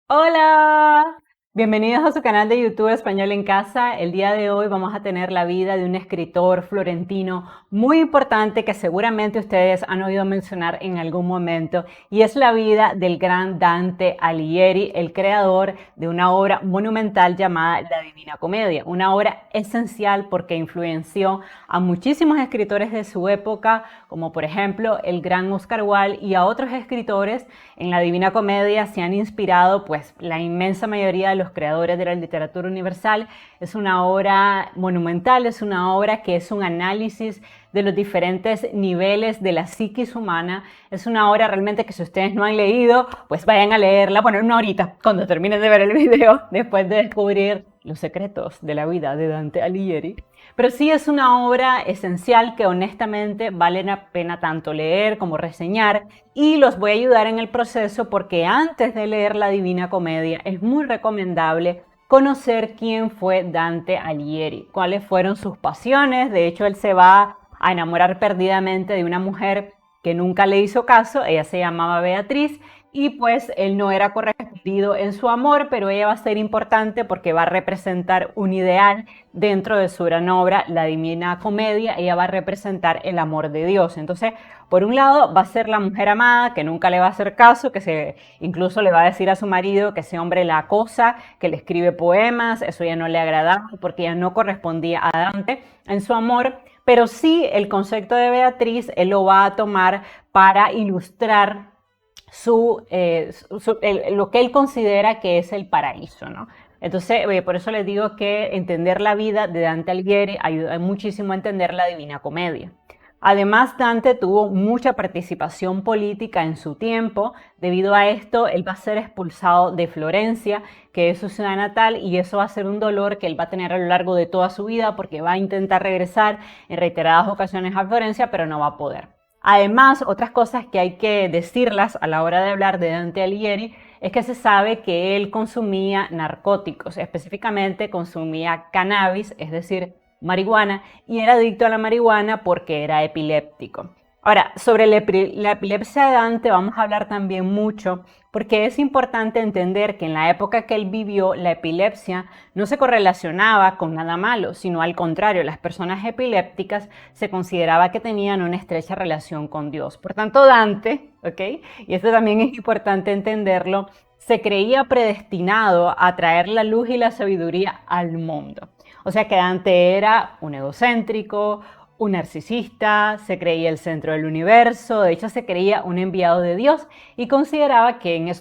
Hola, bienvenidos a su canal de YouTube Español en Casa. El día de hoy vamos a tener la vida de un escritor florentino muy importante que seguramente ustedes han oído mencionar en algún momento, y es la vida del gran Dante Alighieri, el creador de una obra monumental llamada La Divina Comedia, una obra esencial porque influenció a muchísimos escritores de su época, como por ejemplo el gran Oscar Wilde, y a otros escritores. En La Divina Comedia se han inspirado pues la inmensa mayoría de los creadores de la literatura universal. Es una obra monumental, es una obra que es un análisis de los diferentes niveles de la psiquis humana. Es una obra realmente que, si ustedes no han leído, pues vayan a leerla, bueno, una horita, cuando terminen de ver el video, después de descubrir los secretos de la vida de Dante Alighieri. Pero sí es una obra esencial que honestamente vale la pena tanto leer como reseñar, y los voy a ayudar en el proceso porque antes de leer La Divina Comedia es muy recomendable conocer quién fue Dante Alighieri, cuáles fueron sus pasiones. De hecho, él se va a enamorar perdidamente de una mujer que nunca le hizo caso. Ella se llamaba Beatriz, y pues él no era correspondido en su amor, pero ella va a ser importante porque va a representar un ideal dentro de su gran obra, La Divina Comedia. Ella va a representar el amor de Dios. Entonces, por un lado, va a ser la mujer amada que nunca le va a hacer caso, incluso le va a decir a su marido que ese hombre la acosa, que le escribe poemas. Eso ya no le agradaba porque ella no correspondía a Dante en su amor. Pero sí, el concepto de Beatriz él lo va a tomar para ilustrar lo que él considera que es el paraíso, ¿no? Entonces, por eso les digo que entender la vida de Dante Alighieri ayuda muchísimo a entender la Divina Comedia. Además, Dante tuvo mucha participación política en su tiempo. Debido a esto, él va a ser expulsado de Florencia, que es su ciudad natal, y eso va a ser un dolor que él va a tener a lo largo de toda su vida, porque va a intentar regresar en reiteradas ocasiones a Florencia, pero no va a poder. Además, otras cosas que hay que decirlas a la hora de hablar de Dante Alighieri es que se sabe que él consumía narcóticos, específicamente consumía cannabis, es decir, marihuana, y era adicto a la marihuana porque era epiléptico. Ahora, sobre la epilepsia de Dante vamos a hablar también mucho, porque es importante entender que en la época que él vivió, la epilepsia no se correlacionaba con nada malo, sino al contrario, las personas epilépticas se consideraba que tenían una estrecha relación con Dios. Por tanto, Dante, ¿ok? Y esto también es importante entenderlo, se creía predestinado a traer la luz y la sabiduría al mundo. O sea que Dante era un egocéntrico, un narcisista, se creía el centro del universo. De hecho, se creía un enviado de Dios, y consideraba que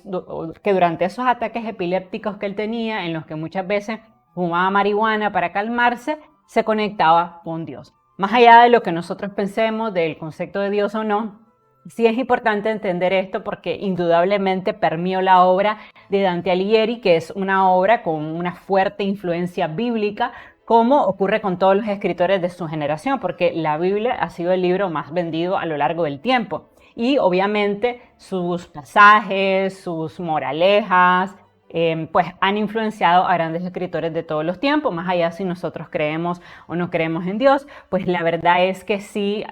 durante esos ataques epilépticos que él tenía, en los que muchas veces fumaba marihuana para calmarse, se conectaba con Dios. Más allá de lo que nosotros pensemos del concepto de Dios o no, sí es importante entender esto porque indudablemente permeó la obra de Dante Alighieri, que es una obra con una fuerte influencia bíblica, como ocurre con todos los escritores de su generación, porque la Biblia ha sido el libro más vendido a lo largo del tiempo. Y obviamente sus pasajes, sus moralejas, pues han influenciado a grandes escritores de todos los tiempos. Más allá si nosotros creemos o no creemos en Dios, pues la verdad es que sí,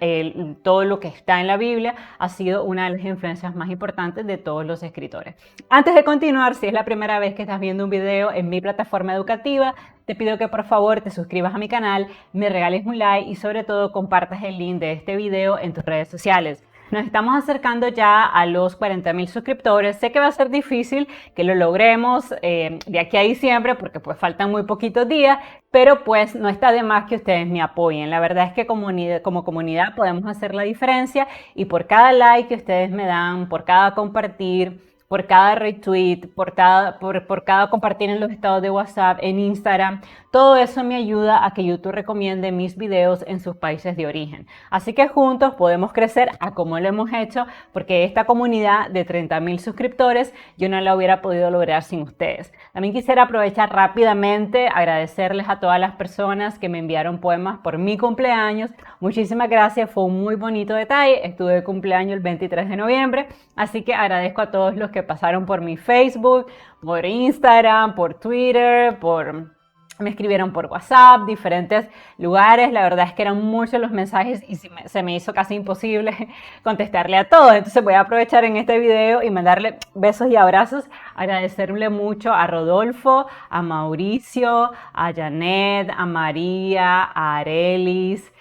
todo lo que está en la Biblia ha sido una de las influencias más importantes de todos los escritores. Antes de continuar, si es la primera vez que estás viendo un video en mi plataforma educativa, te pido que por favor te suscribas a mi canal, me regales un like y sobre todo compartas el link de este video en tus redes sociales. Nos estamos acercando ya a los 40,000 suscriptores. Sé que va a ser difícil que lo logremos de aquí a diciembre porque pues faltan muy poquitos días, pero pues no está de más que ustedes me apoyen. La verdad es que como comunidad podemos hacer la diferencia, y por cada like que ustedes me dan, por cada compartir, por cada retweet, por cada compartir en los estados de WhatsApp, en Instagram, todo eso me ayuda a que YouTube recomiende mis videos en sus países de origen. Así que juntos podemos crecer a como lo hemos hecho, porque esta comunidad de 30,000 suscriptores yo no la hubiera podido lograr sin ustedes. También quisiera aprovechar rápidamente, agradecerles a todas las personas que me enviaron poemas por mi cumpleaños. Muchísimas gracias, fue un muy bonito detalle. Estuve de cumpleaños el 23 de noviembre, así que agradezco a todos los que pasaron por mi Facebook, por Instagram, por Twitter, por me escribieron por WhatsApp, diferentes lugares. La verdad es que eran muchos los mensajes y se me hizo casi imposible contestarle a todos. Entonces voy a aprovechar en este video y mandarle besos y abrazos. Agradecerle mucho a Rodolfo, a Mauricio, a Janet, a María, a Arelis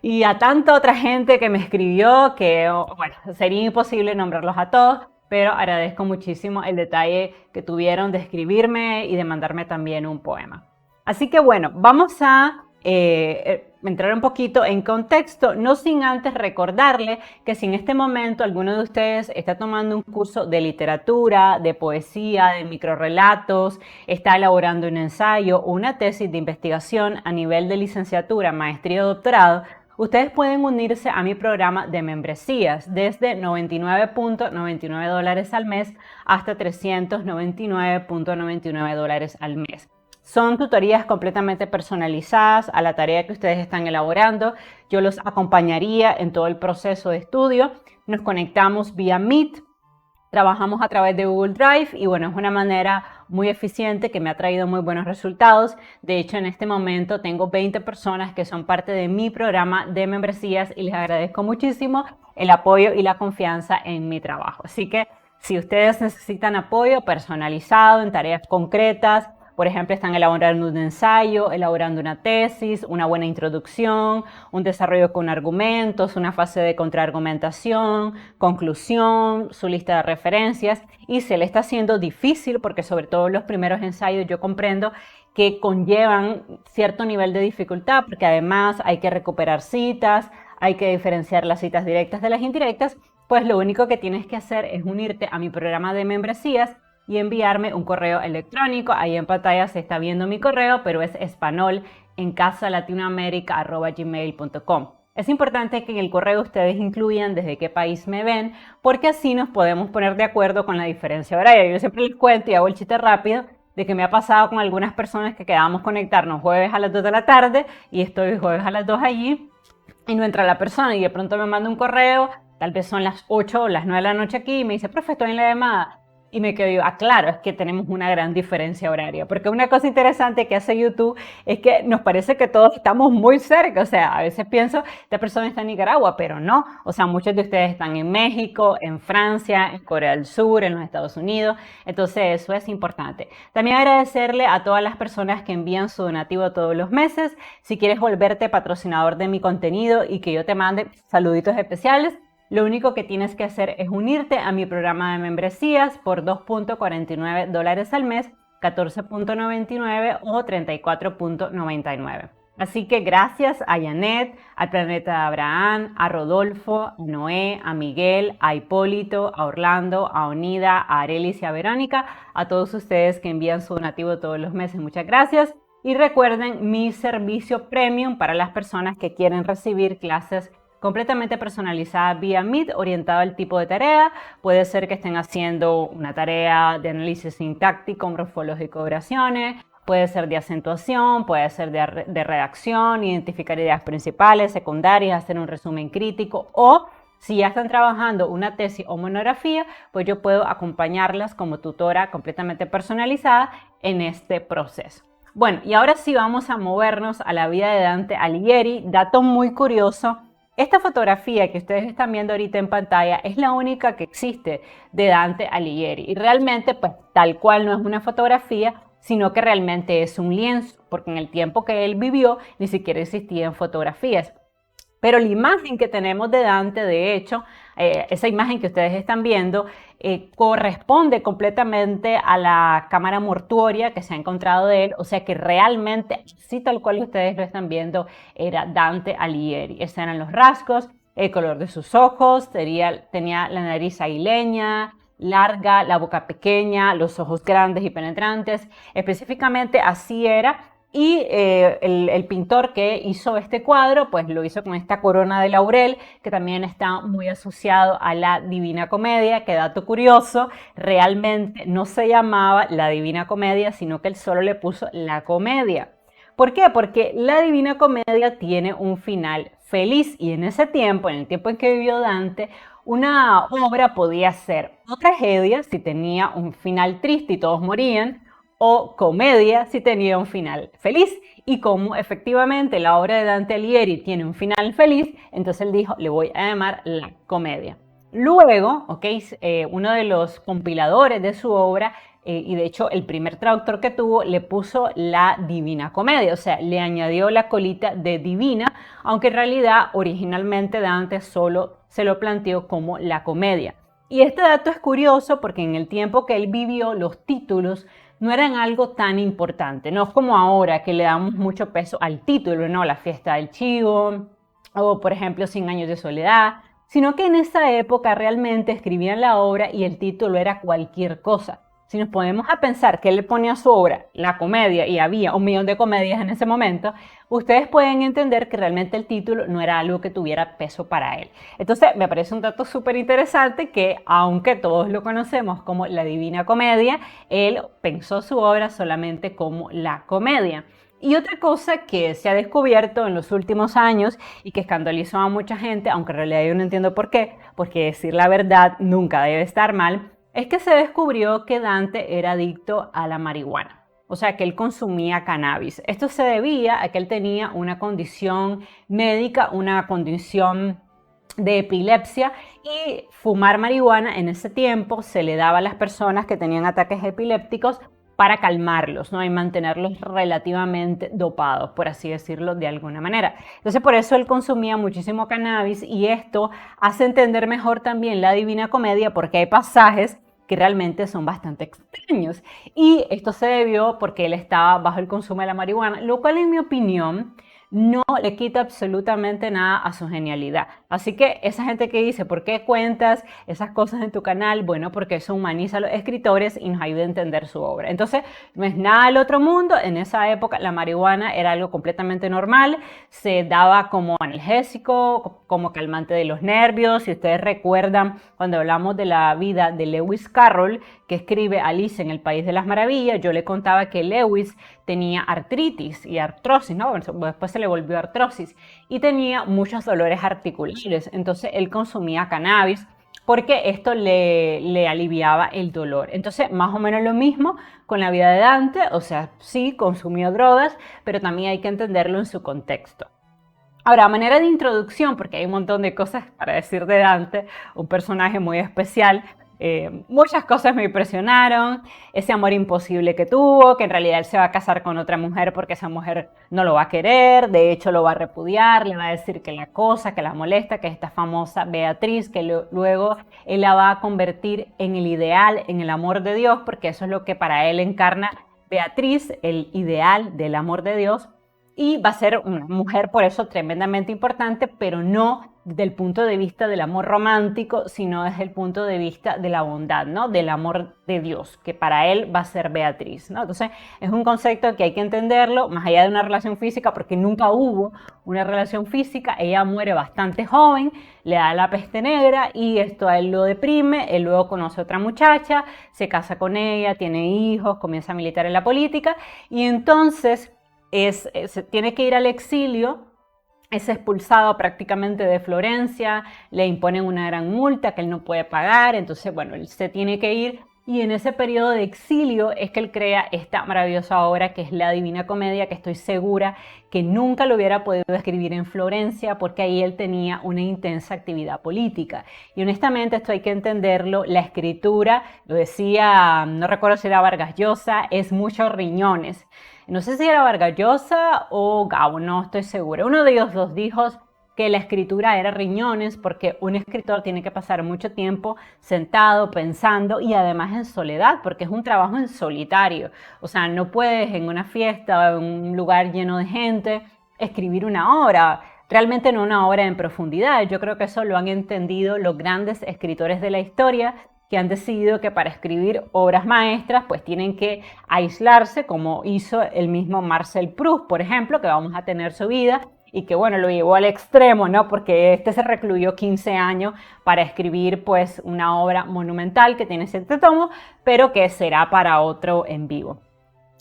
y a tanta otra gente que me escribió que, bueno, sería imposible nombrarlos a todos. Pero agradezco muchísimo el detalle que tuvieron de escribirme y de mandarme también un poema. Así que bueno, vamos a entrar un poquito en contexto, no sin antes recordarle que si en este momento alguno de ustedes está tomando un curso de literatura, de poesía, de microrrelatos, está elaborando un ensayo o una tesis de investigación a nivel de licenciatura, maestría o doctorado, ustedes pueden unirse a mi programa de membresías desde $99.99 al mes hasta $399.99 al mes. Son tutorías completamente personalizadas a la tarea que ustedes están elaborando. Yo los acompañaría en todo el proceso de estudio. Nos conectamos vía Meet, trabajamos a través de Google Drive y bueno, es una manera muy eficiente que me ha traído muy buenos resultados. De hecho, en este momento tengo 20 personas que son parte de mi programa de membresías y les agradezco muchísimo el apoyo y la confianza en mi trabajo. Así que si ustedes necesitan apoyo personalizado en tareas concretas, por ejemplo, están elaborando un ensayo, elaborando una tesis, una buena introducción, un desarrollo con argumentos, una fase de contraargumentación, conclusión, su lista de referencias, y se le está haciendo difícil porque sobre todo los primeros ensayos yo comprendo que conllevan cierto nivel de dificultad porque además hay que recuperar citas, hay que diferenciar las citas directas de las indirectas, pues lo único que tienes que hacer es unirte a mi programa de membresías y enviarme un correo electrónico. Ahí en pantalla se está viendo mi correo, pero es espanolencasalatinoamerica@gmail.com. Es importante que en el correo ustedes incluyan desde qué país me ven, porque así nos podemos poner de acuerdo con la diferencia horaria. Yo siempre les cuento y hago el chiste rápido de que me ha pasado con algunas personas que quedábamos conectarnos jueves a las 2 de la tarde y estoy jueves a las 2 allí y no entra la persona y de pronto me manda un correo, tal vez son las 8 o las 9 de la noche aquí y me dice, profe, estoy en la llamada. Y me quedo yo, claro, es que tenemos una gran diferencia horaria. Porque una cosa interesante que hace YouTube es que nos parece que todos estamos muy cerca. O sea, a veces pienso, esta persona está en Nicaragua, pero no. O sea, muchos de ustedes están en México, en Francia, en Corea del Sur, en los Estados Unidos. Entonces, eso es importante. También agradecerle a todas las personas que envían su donativo todos los meses. Si quieres volverte patrocinador de mi contenido y que yo te mande saluditos especiales, lo único que tienes que hacer es unirte a mi programa de membresías por $2.49 al mes, $14.99 o $34.99. Así que gracias a Janet, al Planeta de Abraham, a Rodolfo, a Noé, a Miguel, a Hipólito, a Orlando, a Onida, a Arelis y a Verónica, a todos ustedes que envían su donativo todos los meses. Muchas gracias. Y recuerden mi servicio premium para las personas que quieren recibir clases completamente personalizada vía Meet, orientada al tipo de tarea. Puede ser que estén haciendo una tarea de análisis sintáctico, morfológico de oraciones, puede ser de acentuación, puede ser de redacción, identificar ideas principales, secundarias, hacer un resumen crítico o si ya están trabajando una tesis o monografía, pues yo puedo acompañarlas como tutora completamente personalizada en este proceso. Bueno, y ahora sí vamos a movernos a la vida de Dante Alighieri. Dato muy curioso. Esta fotografía que ustedes están viendo ahorita en pantalla es la única que existe de Dante Alighieri y realmente pues tal cual no es una fotografía, sino que realmente es un lienzo, porque en el tiempo que él vivió ni siquiera existían fotografías. Pero la imagen que tenemos de Dante, de hecho, esa imagen que ustedes están viendo, corresponde completamente a la cámara mortuoria que se ha encontrado de él, o sea que realmente, sí tal cual ustedes lo están viendo, era Dante Alighieri. Esos eran los rasgos, el color de sus ojos, tenía la nariz aguileña, larga, la boca pequeña, los ojos grandes y penetrantes, específicamente así era. Y el pintor que hizo este cuadro, pues lo hizo con esta corona de laurel, que también está muy asociado a la Divina Comedia, que dato curioso, realmente no se llamaba la Divina Comedia, sino que él solo le puso la comedia. ¿Por qué? Porque la Divina Comedia tiene un final feliz y en ese tiempo, en el tiempo en que vivió Dante, una obra podía ser o tragedia si tenía un final triste y todos morían, o comedia si tenía un final feliz. Y como efectivamente la obra de Dante Alighieri tiene un final feliz, entonces él dijo, le voy a llamar la comedia. Luego, uno de los compiladores de su obra, y de hecho el primer traductor que tuvo, le puso la Divina Comedia, o sea, le añadió la colita de divina, aunque en realidad originalmente Dante solo se lo planteó como la comedia. Y este dato es curioso porque en el tiempo que él vivió, los títulos no eran algo tan importante, no es como ahora que le damos mucho peso al título, ¿no? La fiesta del chivo, o por ejemplo 100 años de soledad, sino que en esa época realmente escribían la obra y el título era cualquier cosa. Si nos ponemos a pensar que él le ponía a su obra la comedia y había 1.000.000 de comedias en ese momento, ustedes pueden entender que realmente el título no era algo que tuviera peso para él. Entonces me parece un dato súper interesante que, aunque todos lo conocemos como la Divina Comedia, él pensó su obra solamente como la comedia. Y otra cosa que se ha descubierto en los últimos años y que escandalizó a mucha gente, aunque en realidad yo no entiendo por qué, porque decir la verdad nunca debe estar mal, es que se descubrió que Dante era adicto a la marihuana. O sea, que él consumía cannabis. Esto se debía a que él tenía una condición médica, una condición de epilepsia, y fumar marihuana en ese tiempo se le daba a las personas que tenían ataques epilépticos para calmarlos, ¿no? Y mantenerlos relativamente dopados, por así decirlo de alguna manera. Entonces por eso él consumía muchísimo cannabis, y esto hace entender mejor también la Divina Comedia, porque hay pasajes que realmente son bastante extraños. Y esto se debió porque él estaba bajo el consumo de la marihuana, lo cual en mi opinión no le quita absolutamente nada a su genialidad. Así que esa gente que dice, ¿por qué cuentas esas cosas en tu canal? Bueno, porque eso humaniza a los escritores y nos ayuda a entender su obra. Entonces, no es nada del otro mundo. En esa época la marihuana era algo completamente normal. Se daba como analgésico, como calmante de los nervios. Si ustedes recuerdan, cuando hablamos de la vida de Lewis Carroll, que escribe Alice en el País de las Maravillas, yo le contaba que Lewis tenía artritis y artrosis, ¿no? Después se le volvió artrosis, y tenía muchos dolores articulares. Entonces él consumía cannabis porque esto le aliviaba el dolor. Entonces, más o menos lo mismo con la vida de Dante, o sea, sí, consumió drogas, pero también hay que entenderlo en su contexto. Ahora, a manera de introducción, porque hay un montón de cosas para decir de Dante, un personaje muy especial, muchas cosas me impresionaron, ese amor imposible que tuvo, que en realidad él se va a casar con otra mujer porque esa mujer no lo va a querer, de hecho lo va a repudiar, le va a decir que la cosa, que la molesta, que es esta famosa Beatriz, que luego él la va a convertir en el ideal, en el amor de Dios, porque eso es lo que para él encarna Beatriz, el ideal del amor de Dios. Y va a ser una mujer por eso tremendamente importante, pero no desde el punto de vista del amor romántico, sino desde el punto de vista de la bondad, ¿no? Del amor de Dios, que para él va a ser Beatriz, ¿no? Entonces es un concepto que hay que entenderlo más allá de una relación física, porque nunca hubo una relación física. Ella muere bastante joven, le da la peste negra y esto a él lo deprime. Él luego conoce a otra muchacha, se casa con ella, tiene hijos, comienza a militar en la política, y entonces tiene que ir al exilio, es expulsado prácticamente de Florencia, le imponen una gran multa que él no puede pagar, entonces bueno, él se tiene que ir, y en ese periodo de exilio es que él crea esta maravillosa obra que es la Divina Comedia, que estoy segura que nunca lo hubiera podido escribir en Florencia, porque ahí él tenía una intensa actividad política. Y honestamente esto hay que entenderlo, la escritura, lo decía, no recuerdo si era Vargas Llosa, es muchos riñones. No sé si era Vargas Llosa o Gabo, no estoy segura. Uno de ellos dos dijo que la escritura era riñones, porque un escritor tiene que pasar mucho tiempo sentado, pensando, y además en soledad, porque es un trabajo en solitario. O sea, no puedes en una fiesta o en un lugar lleno de gente escribir una obra. Realmente no una obra en profundidad. Yo creo que eso lo han entendido los grandes escritores de la historia, que han decidido que para escribir obras maestras pues tienen que aislarse, como hizo el mismo Marcel Proust, por ejemplo, que vamos a tener su vida, y que bueno, lo llevó al extremo, ¿no? Porque este se recluyó 15 años para escribir pues una obra monumental que tiene 7 tomos, pero que será para otro en vivo.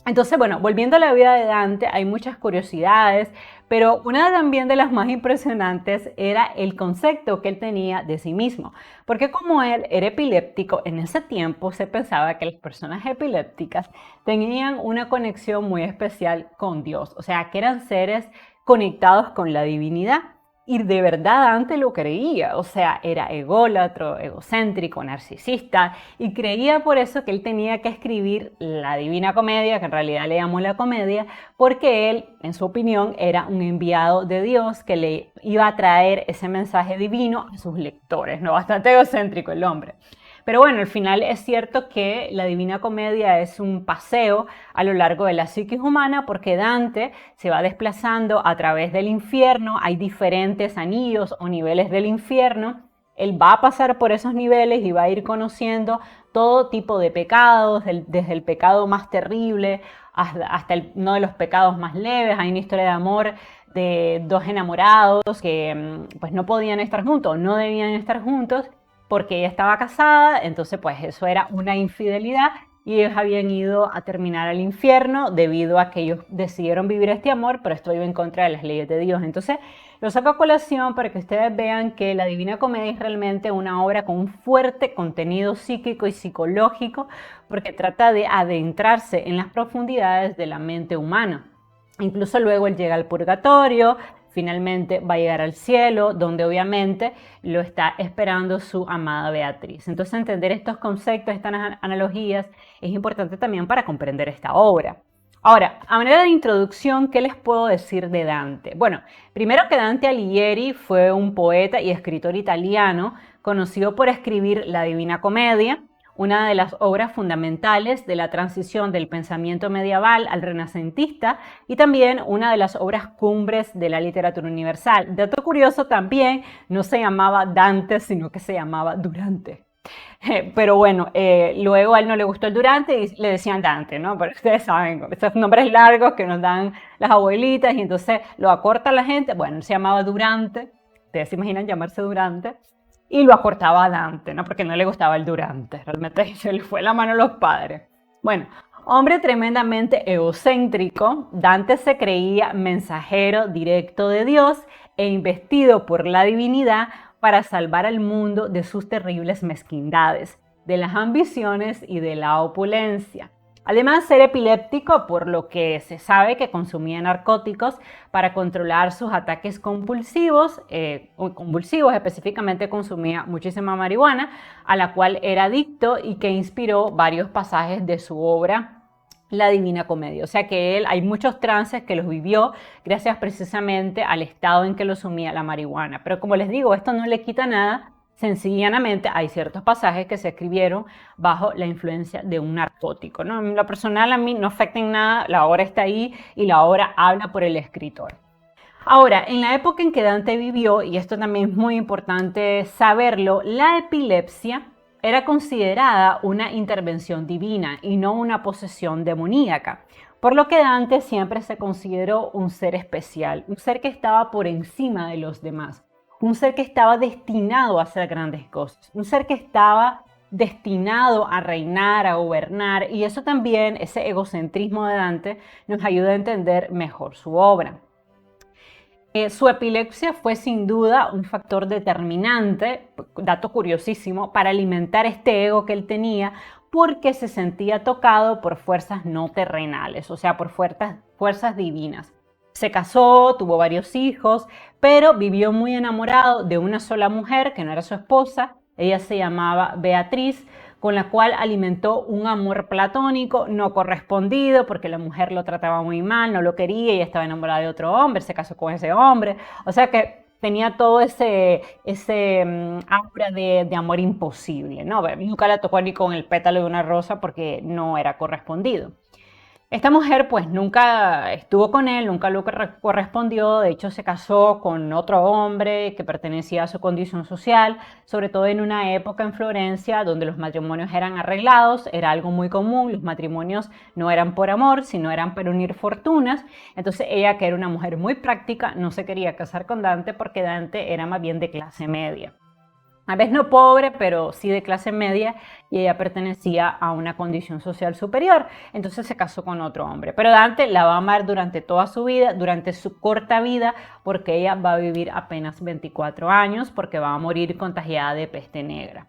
Entonces, bueno, volviendo a la vida de Dante, hay muchas curiosidades, pero una también de las más impresionantes era el concepto que él tenía de sí mismo, porque como él era epiléptico, en ese tiempo se pensaba que las personas epilépticas tenían una conexión muy especial con Dios, o sea, que eran seres conectados con la divinidad. Y de verdad Dante lo creía, o sea, era ególatra, egocéntrico, narcisista, y creía por eso que él tenía que escribir la Divina Comedia, que en realidad le llamó la Comedia, porque él, en su opinión, era un enviado de Dios que le iba a traer ese mensaje divino a sus lectores, ¿no? Bastante egocéntrico el hombre. Pero bueno, al final es cierto que la Divina Comedia es un paseo a lo largo de la psiquis humana porque Dante se va desplazando a través del infierno, hay diferentes anillos o niveles del infierno, él va a pasar por esos niveles y va a ir conociendo todo tipo de pecados, desde el pecado más terrible hasta uno de los pecados más leves. Hay una historia de amor de dos enamorados que pues no podían estar juntos, no debían estar juntos porque ella estaba casada, entonces pues eso era una infidelidad y ellos habían ido a terminar al infierno debido a que ellos decidieron vivir este amor, pero esto iba en contra de las leyes de Dios. Entonces lo saco a colación para que ustedes vean que la Divina Comedia es realmente una obra con un fuerte contenido psíquico y psicológico porque trata de adentrarse en las profundidades de la mente humana. Incluso luego él llega al purgatorio, finalmente va a llegar al cielo, donde obviamente lo está esperando su amada Beatriz. Entonces entender estos conceptos, estas analogías, es importante también para comprender esta obra. Ahora, a manera de introducción, ¿qué les puedo decir de Dante? Bueno, primero que Dante Alighieri fue un poeta y escritor italiano conocido por escribir la Divina Comedia, una de las obras fundamentales de la transición del pensamiento medieval al renacentista y también una de las obras cumbres de la literatura universal. Dato curioso también, no se llamaba Dante, sino que se llamaba Durante. Pero bueno, luego a él no le gustó el Durante y le decían Dante, ¿no? Pero ustedes saben, esos nombres largos que nos dan las abuelitas y entonces lo acorta la gente. Bueno, él se llamaba Durante, ustedes se imaginan llamarse Durante, y lo acortaba a Dante, ¿no? Porque no le gustaba el Durante, realmente se le fue la mano a los padres. Bueno, hombre tremendamente egocéntrico, Dante se creía mensajero directo de Dios e investido por la divinidad para salvar al mundo de sus terribles mezquindades, de las ambiciones y de la opulencia. Además, ser epiléptico, por lo que se sabe que consumía narcóticos para controlar sus ataques compulsivos, específicamente consumía muchísima marihuana, a la cual era adicto y que inspiró varios pasajes de su obra la Divina Comedia. O sea que él, hay muchos trances que los vivió gracias precisamente al estado en que lo sumía la marihuana. Pero como les digo, esto no le quita nada. Sencillamente hay ciertos pasajes que se escribieron bajo la influencia de un narcótico, ¿no? En lo personal a mí no afecta en nada, la obra está ahí y la obra habla por el escritor. Ahora, en la época en que Dante vivió, y esto también es muy importante saberlo, la epilepsia era considerada una intervención divina y no una posesión demoníaca, por lo que Dante siempre se consideró un ser especial, un ser que estaba por encima de los demás, un ser que estaba destinado a hacer grandes cosas, un ser que estaba destinado a reinar, a gobernar, y eso también, ese egocentrismo de Dante, nos ayuda a entender mejor su obra. Su epilepsia fue sin duda un factor determinante, dato curiosísimo, para alimentar este ego que él tenía porque se sentía tocado por fuerzas no terrenales, o sea, por fuerzas divinas. Se casó, tuvo varios hijos, pero vivió muy enamorado de una sola mujer que no era su esposa. Ella se llamaba Beatriz, con la cual alimentó un amor platónico no correspondido porque la mujer lo trataba muy mal, no lo quería, ella estaba enamorada de otro hombre, se casó con ese hombre, o sea que tenía todo ese aura de amor imposible, ¿no? Nunca la tocó ni con el pétalo de una rosa porque no era correspondido. Esta mujer pues nunca estuvo con él, nunca lo correspondió, de hecho se casó con otro hombre que pertenecía a su condición social, sobre todo en una época en Florencia donde los matrimonios eran arreglados, era algo muy común, los matrimonios no eran por amor, sino eran para unir fortunas, entonces ella, que era una mujer muy práctica, no se quería casar con Dante porque Dante era más bien de clase media. a veces no pobre, pero sí de clase media, y ella pertenecía a una condición social superior. Entonces se casó con otro hombre. Pero Dante la va a amar durante toda su vida, durante su corta vida, porque ella va a vivir apenas 24 años, porque va a morir contagiada de peste negra.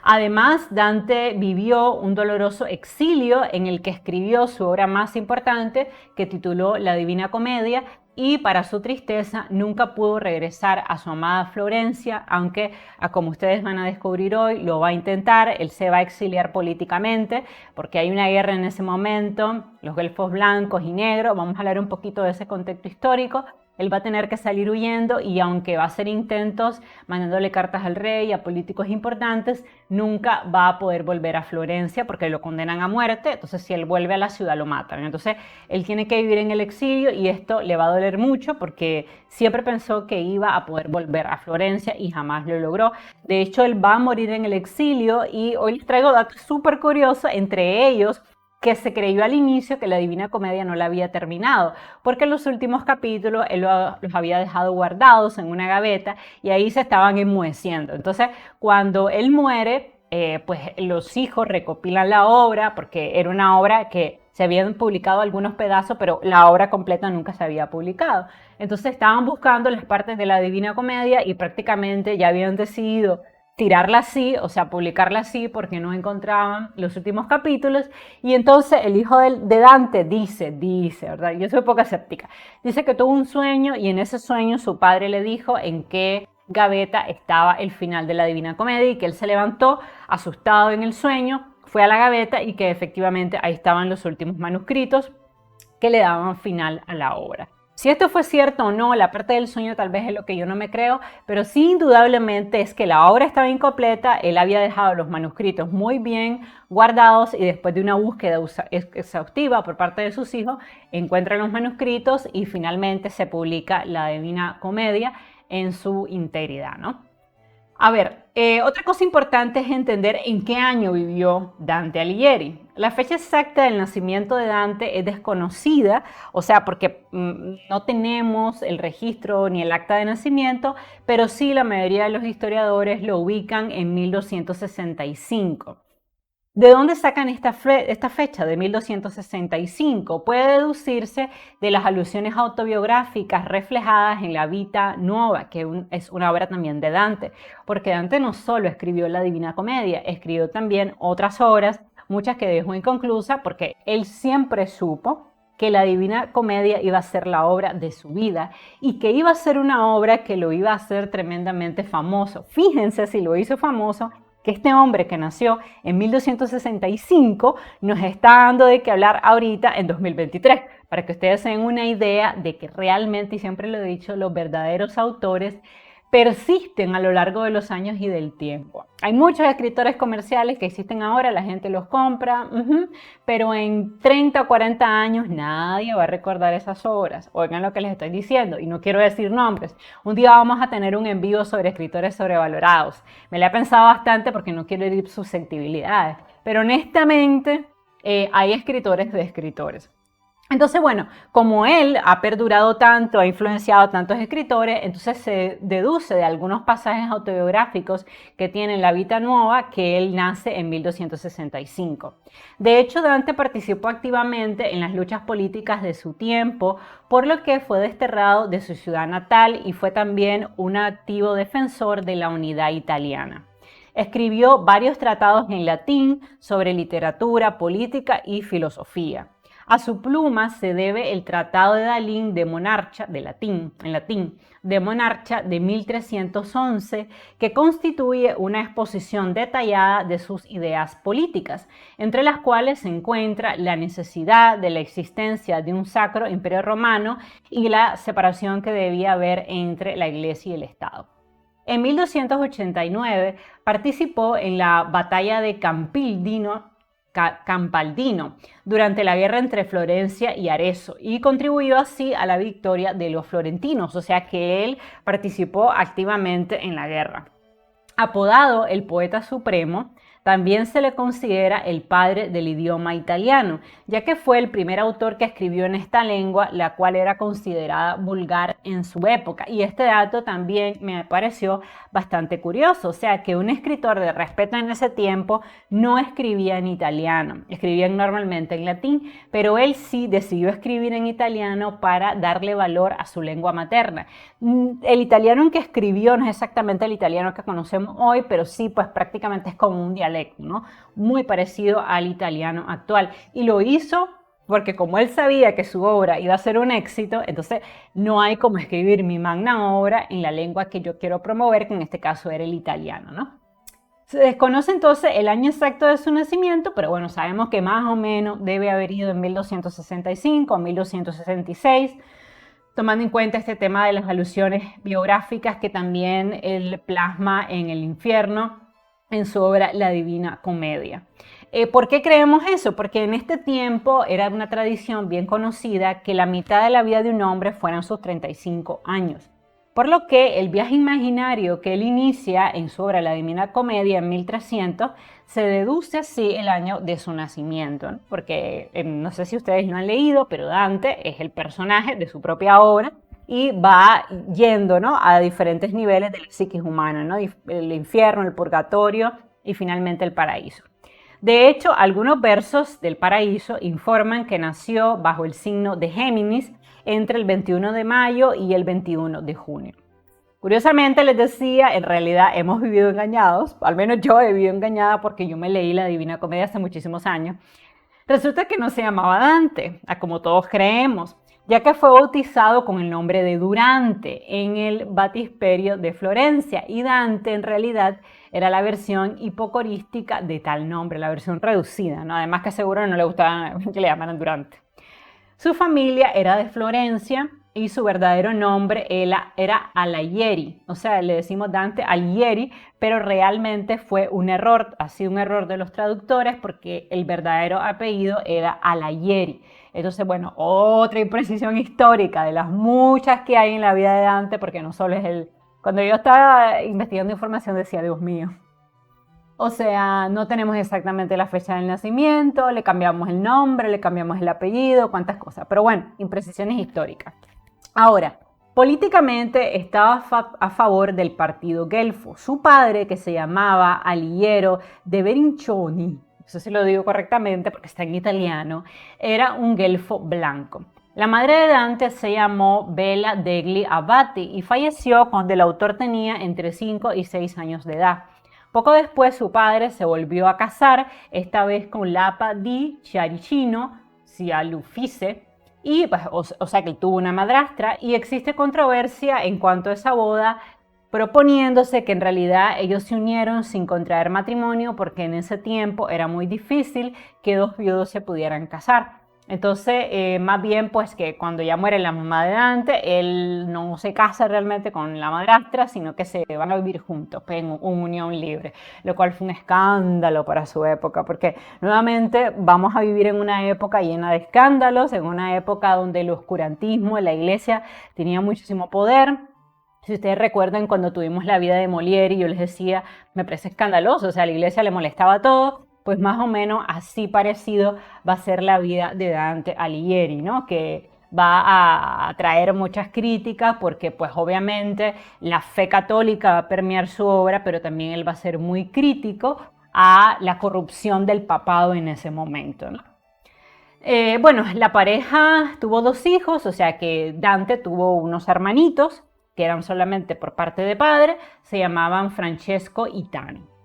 Además, Dante vivió un doloroso exilio en el que escribió su obra más importante, que tituló La Divina Comedia, y para su tristeza nunca pudo regresar a su amada Florencia, aunque, como ustedes van a descubrir hoy, lo va a intentar. Él se va a exiliar políticamente porque hay una guerra en ese momento, los guelfos blancos y negros. Vamos a hablar un poquito de ese contexto histórico. Él va a tener que salir huyendo y aunque va a hacer intentos mandándole cartas al rey, a políticos importantes, nunca va a poder volver a Florencia porque lo condenan a muerte. Entonces si él vuelve a la ciudad lo matan. Entonces él tiene que vivir en el exilio y esto le va a doler mucho porque siempre pensó que iba a poder volver a Florencia y jamás lo logró. De hecho, él va a morir en el exilio y hoy les traigo datos súper curiosos, entre ellos que se creyó al inicio que la Divina Comedia no la había terminado, porque en los últimos capítulos él los había dejado guardados en una gaveta y ahí se estaban enmoheciendo. Entonces, cuando él muere, pues los hijos recopilan la obra, porque era una obra que se habían publicado algunos pedazos, pero la obra completa nunca se había publicado. Entonces estaban buscando las partes de la Divina Comedia y prácticamente ya habían decidido tirarla así, o sea, publicarla así porque no encontraban los últimos capítulos. Y entonces el hijo de Dante dice, ¿verdad? Yo soy poco escéptica. Dice que tuvo un sueño y en ese sueño su padre le dijo en qué gaveta estaba el final de la Divina Comedia y que él se levantó asustado en el sueño, fue a la gaveta y que efectivamente ahí estaban los últimos manuscritos que le daban final a la obra. Si esto fue cierto o no, la parte del sueño tal vez es lo que yo no me creo, pero sí indudablemente es que la obra estaba incompleta, él había dejado los manuscritos muy bien guardados y después de una búsqueda exhaustiva por parte de sus hijos, encuentran los manuscritos y finalmente se publica la Divina Comedia en su integridad, ¿no? A ver, otra cosa importante es entender en qué año vivió Dante Alighieri. La fecha exacta del nacimiento de Dante es desconocida, o sea, porque no tenemos el registro ni el acta de nacimiento, pero sí la mayoría de los historiadores lo ubican en 1265. ¿De dónde sacan esta fecha de 1265? Puede deducirse de las alusiones autobiográficas reflejadas en la Vita Nuova, que es una obra también de Dante, porque Dante no solo escribió la Divina Comedia, escribió también otras obras, muchas que dejó inconclusas, porque él siempre supo que la Divina Comedia iba a ser la obra de su vida y que iba a ser una obra que lo iba a hacer tremendamente famoso. Fíjense si lo hizo famoso, que este hombre que nació en 1265 nos está dando de qué hablar ahorita en 2023, para que ustedes se den una idea de que realmente, y siempre lo he dicho, los verdaderos autores persisten a lo largo de los años y del tiempo. Hay muchos escritores comerciales que existen ahora, la gente los compra, pero en 30 o 40 años nadie va a recordar esas obras. Oigan lo que les estoy diciendo, y no quiero decir nombres. Un día vamos a tener un en vivo sobre escritores sobrevalorados. Me lo he pensado bastante porque no quiero herir susceptibilidades, pero honestamente hay escritores de escritores. Entonces, bueno, como él ha perdurado tanto, ha influenciado a tantos escritores, entonces se deduce de algunos pasajes autobiográficos que tiene la Vita Nuova que él nace en 1265. De hecho, Dante participó activamente en las luchas políticas de su tiempo, por lo que fue desterrado de su ciudad natal y fue también un activo defensor de la unidad italiana. Escribió varios tratados en latín sobre literatura, política y filosofía. A su pluma se debe el Tratado de Dalí de Monarcha, en latín, de Monarcha de 1311, que constituye una exposición detallada de sus ideas políticas, entre las cuales se encuentra la necesidad de la existencia de un sacro imperio romano y la separación que debía haber entre la Iglesia y el Estado. En 1289 participó en la batalla de Campaldino durante la guerra entre Florencia y Arezzo y contribuyó así a la victoria de los florentinos, o sea que él participó activamente en la guerra. Apodado el poeta supremo, También se le considera el padre del idioma italiano, ya que fue el primer autor que escribió en esta lengua, la cual era considerada vulgar en su época. Y este dato también me pareció bastante curioso, o sea, que un escritor de respeto en ese tiempo no escribía en italiano, escribía normalmente en latín, pero él sí decidió escribir en italiano para darle valor a su lengua materna. El italiano en que escribió no es exactamente el italiano que conocemos hoy, pero sí, pues prácticamente es como un dialecto, ¿no? Muy parecido al italiano actual. Y lo hizo porque como él sabía que su obra iba a ser un éxito, entonces no hay como escribir mi magna obra en la lengua que yo quiero promover, que en este caso era el italiano, ¿no? Se desconoce entonces el año exacto de su nacimiento, pero bueno, sabemos que más o menos debe haber ido en 1265 o 1266, tomando en cuenta este tema de las alusiones biográficas que también él plasma en El Infierno, en su obra La Divina Comedia. ¿Por qué creemos eso? Porque en este tiempo era una tradición bien conocida que la mitad de la vida de un hombre fueran sus 35 años. Por lo que el viaje imaginario que él inicia en su obra La Divina Comedia en 1300 se deduce así el año de su nacimiento, ¿no? Porque no sé si ustedes lo han leído, pero Dante es el personaje de su propia obra y va yendo, ¿no?, a diferentes niveles de la psiquis humana, ¿no? El infierno, el purgatorio y finalmente el paraíso. De hecho, algunos versos del paraíso informan que nació bajo el signo de Géminis entre el 21 de mayo y el 21 de junio. Curiosamente les decía, en realidad hemos vivido engañados, al menos yo he vivido engañada porque yo me leí la Divina Comedia hace muchísimos años. Resulta que no se llamaba Dante, como todos creemos, ya que fue bautizado con el nombre de Durante en el Batisperio de Florencia, y Dante en realidad era la versión hipocorística de tal nombre, la versión reducida, ¿no? Además que seguro no le gustaba que le llamaran Durante. Su familia era de Florencia y su verdadero nombre era Alighieri, o sea, le decimos Dante Alighieri, pero realmente fue un error, ha sido un error de los traductores porque el verdadero apellido era Alighieri. Entonces, bueno, otra imprecisión histórica de las muchas que hay en la vida de Dante, porque no solo es él. Cuando yo estaba investigando información decía, Dios mío. O sea, no tenemos exactamente la fecha del nacimiento, le cambiamos el nombre, le cambiamos el apellido, cuántas cosas. Pero bueno, imprecisiones históricas. Ahora, políticamente estaba a favor del partido Guelfo. Su padre, que se llamaba Aliero de Berincioni, eso sí lo digo correctamente porque está en italiano, era un guelfo blanco. La madre de Dante se llamó Bella degli Abbati y falleció cuando el autor tenía entre 5 y 6 años de edad. Poco después su padre se volvió a casar, esta vez con Lapa di Chiaricino, Cialufise, y pues, o sea que él tuvo una madrastra, y existe controversia en cuanto a esa boda, proponiéndose que en realidad ellos se unieron sin contraer matrimonio porque en ese tiempo era muy difícil que dos viudos se pudieran casar. Entonces, más bien pues que cuando ya muere la mamá de Dante, él no se casa realmente con la madrastra, sino que se van a vivir juntos, pues, en unión libre, lo cual fue un escándalo para su época, porque nuevamente vamos a vivir en una época llena de escándalos, en una época donde el oscurantismo, la iglesia tenía muchísimo poder. Si ustedes recuerdan cuando tuvimos la vida de Molière y yo les decía, me parece escandaloso, o sea, a la iglesia le molestaba todo, pues más o menos así parecido va a ser la vida de Dante Alighieri, ¿no? Que va a traer muchas críticas porque pues obviamente la fe católica va a permear su obra, pero también él va a ser muy crítico a la corrupción del papado en ese momento, ¿no? Bueno, la pareja tuvo 2 hijos, o sea que Dante tuvo unos hermanitos que eran solamente por parte de padre, se llamaban Francesco y Tano.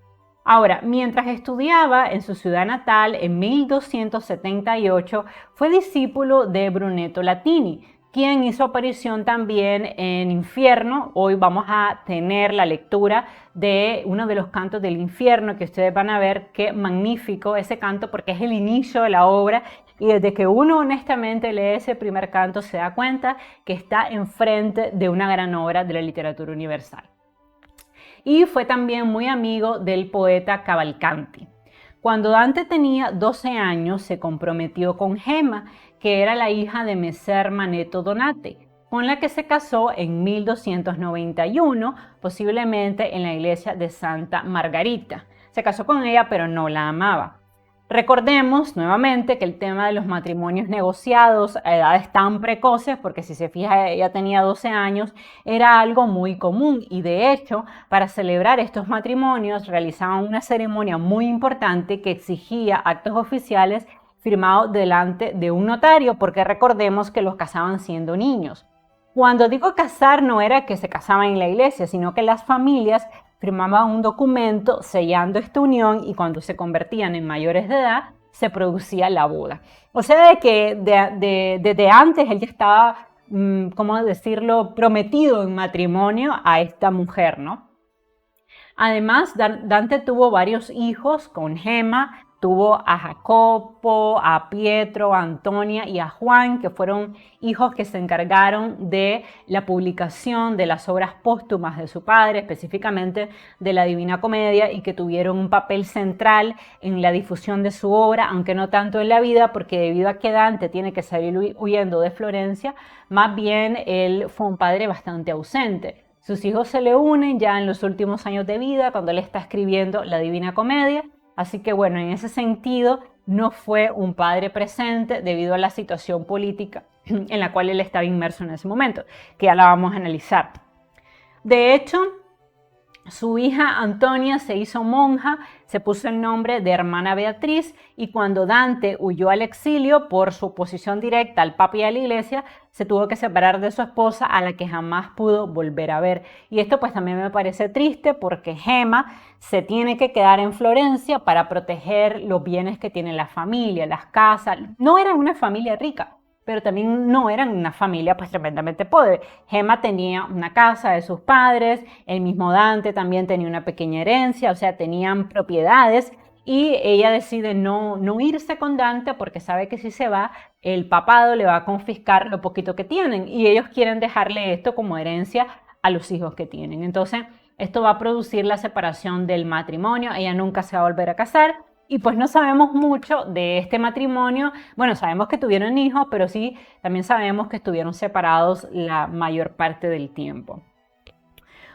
Ahora, mientras estudiaba en su ciudad natal en 1278, fue discípulo de Brunetto Latini, quien hizo aparición también en Infierno. Hoy vamos a tener la lectura de uno de los cantos del Infierno, que ustedes van a ver qué magnífico ese canto, porque es el inicio de la obra, y desde que uno honestamente lee ese primer canto se da cuenta que está enfrente de una gran obra de la literatura universal. Y fue también muy amigo del poeta Cavalcanti. Cuando Dante tenía 12 años se comprometió con Gemma, que era la hija de Messer Manetto Donate, con la que se casó en 1291, posiblemente en la iglesia de Santa Margarita. se casó con ella, pero no la amaba. Recordemos nuevamente que el tema de los matrimonios negociados a edades tan precoces, porque si se fija ella tenía 12 años, era algo muy común y de hecho para celebrar estos matrimonios realizaban una ceremonia muy importante que exigía actos oficiales firmados delante de un notario, porque recordemos que los casaban siendo niños. Cuando digo casar no era que se casaban en la iglesia, sino que las familias firmaban un documento sellando esta unión y cuando se convertían en mayores de edad se producía la boda. O sea, de que desde antes él ya estaba, ¿cómo decirlo?, prometido en matrimonio a esta mujer, ¿no? Además, Dante tuvo varios hijos con Gema, tuvo a Jacopo, a Pietro, a Antonia y a Juan, que fueron hijos que se encargaron de la publicación de las obras póstumas de su padre, específicamente de la Divina Comedia, y que tuvieron un papel central en la difusión de su obra, aunque no tanto en la vida, porque debido a que Dante tiene que salir huyendo de Florencia, más bien él fue un padre bastante ausente. Sus hijos se le unen ya en los últimos años de vida, cuando él está escribiendo la Divina Comedia. Así que bueno, en ese sentido no fue un padre presente debido a la situación política en la cual él estaba inmerso en ese momento, que ya la vamos a analizar. De hecho, su hija Antonia se hizo monja, se puso el nombre de hermana Beatriz y cuando Dante huyó al exilio por su oposición directa al Papa y a la Iglesia, se tuvo que separar de su esposa a la que jamás pudo volver a ver. Y esto pues también me parece triste porque Gema se tiene que quedar en Florencia para proteger los bienes que tiene la familia, las casas. No era una familia rica, pero también no eran una familia pues tremendamente pobre. Gema tenía una casa de sus padres, el mismo Dante también tenía una pequeña herencia, o sea, tenían propiedades y ella decide no irse con Dante porque sabe que si se va, el papado le va a confiscar lo poquito que tienen y ellos quieren dejarle esto como herencia a los hijos que tienen. Entonces, esto va a producir la separación del matrimonio, ella nunca se va a volver a casar. Y pues no sabemos mucho de este matrimonio. Bueno, sabemos que tuvieron hijos, pero sí, también sabemos que estuvieron separados la mayor parte del tiempo.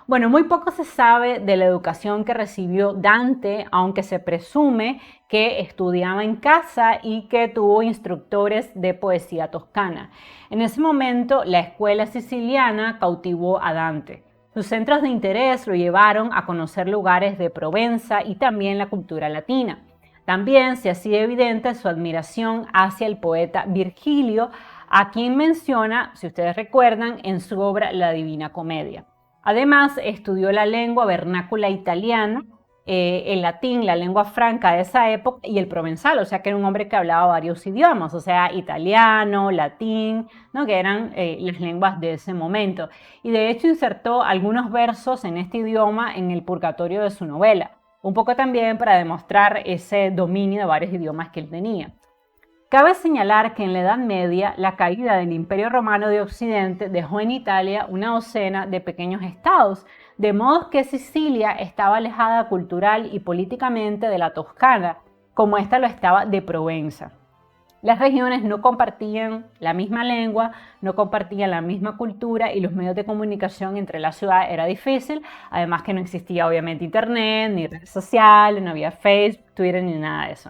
Bueno, muy poco se sabe de la educación que recibió Dante, aunque se presume que estudiaba en casa y que tuvo instructores de poesía toscana. En ese momento, la escuela siciliana cautivó a Dante. Sus centros de interés lo llevaron a conocer lugares de Provenza y también la cultura latina. También se hacía evidente su admiración hacia el poeta Virgilio, a quien menciona, si ustedes recuerdan, en su obra La Divina Comedia. Además, estudió la lengua vernácula italiana, el latín, la lengua franca de esa época, y el provenzal, o sea que era un hombre que hablaba varios idiomas, o sea, italiano, latín, ¿no? Que eran las lenguas de ese momento. Y de hecho insertó algunos versos en este idioma en el purgatorio de su novela. Un poco también para demostrar ese dominio de varios idiomas que él tenía. Cabe señalar que en la Edad Media la caída del Imperio Romano de Occidente dejó en Italia una docena de pequeños estados, de modo que Sicilia estaba alejada cultural y políticamente de la Toscana, como esta lo estaba de Provenza. Las regiones no compartían la misma lengua, no compartían la misma cultura y los medios de comunicación entre las ciudades era difícil, además que no existía obviamente internet, ni redes sociales, no había Facebook, Twitter ni nada de eso.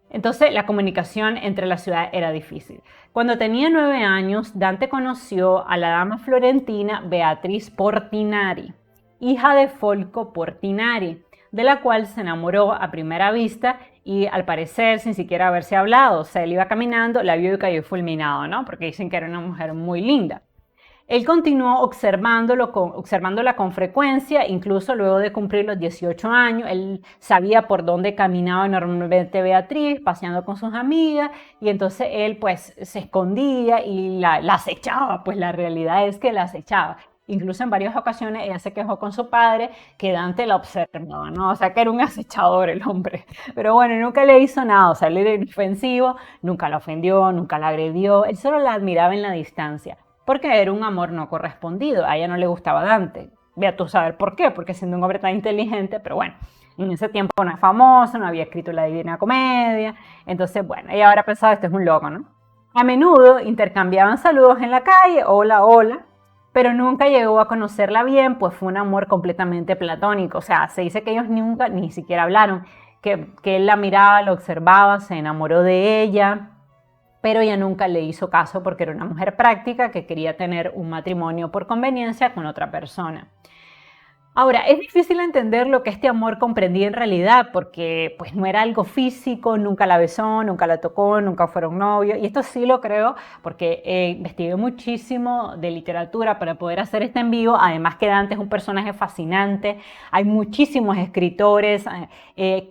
Entonces la comunicación entre las ciudades era difícil. Cuando tenía 9 años, Dante conoció a la dama florentina Beatriz Portinari, hija de Folco Portinari, de la cual se enamoró a primera vista y al parecer sin siquiera haberse hablado. O sea, él iba caminando, la vio y cayó fulminado, ¿no? Porque dicen que era una mujer muy linda. Él continuó observándola con frecuencia, incluso luego de cumplir los 18 años. Él sabía por dónde caminaba normalmente Beatriz, paseando con sus amigas, y entonces él pues se escondía y la acechaba, pues la realidad es que la acechaba. Incluso en varias ocasiones ella se quejó con su padre que Dante la observaba, ¿no? O sea, que era un acechador el hombre. Pero bueno, nunca le hizo nada, o sea, él era inofensivo, nunca la ofendió, nunca la agredió, él solo la admiraba en la distancia, porque era un amor no correspondido, a ella no le gustaba Dante. Ve a tú saber por qué, porque siendo un hombre tan inteligente, pero bueno, en ese tiempo no es famoso, no había escrito la Divina Comedia, entonces bueno, ella habrá pensado, este es un loco, ¿no? A menudo intercambiaban saludos en la calle, hola, hola, pero nunca llegó a conocerla bien, pues fue un amor completamente platónico. O sea, se dice que ellos nunca ni siquiera hablaron, que él la miraba, la observaba, se enamoró de ella, pero ella nunca le hizo caso porque era una mujer práctica que quería tener un matrimonio por conveniencia con otra persona. Ahora, es difícil entender lo que este amor comprendía en realidad, porque pues no era algo físico, nunca la besó, nunca la tocó, nunca fueron novios, y esto sí lo creo porque investigué muchísimo de literatura para poder hacer este en vivo, además que Dante es un personaje fascinante, hay muchísimos escritores,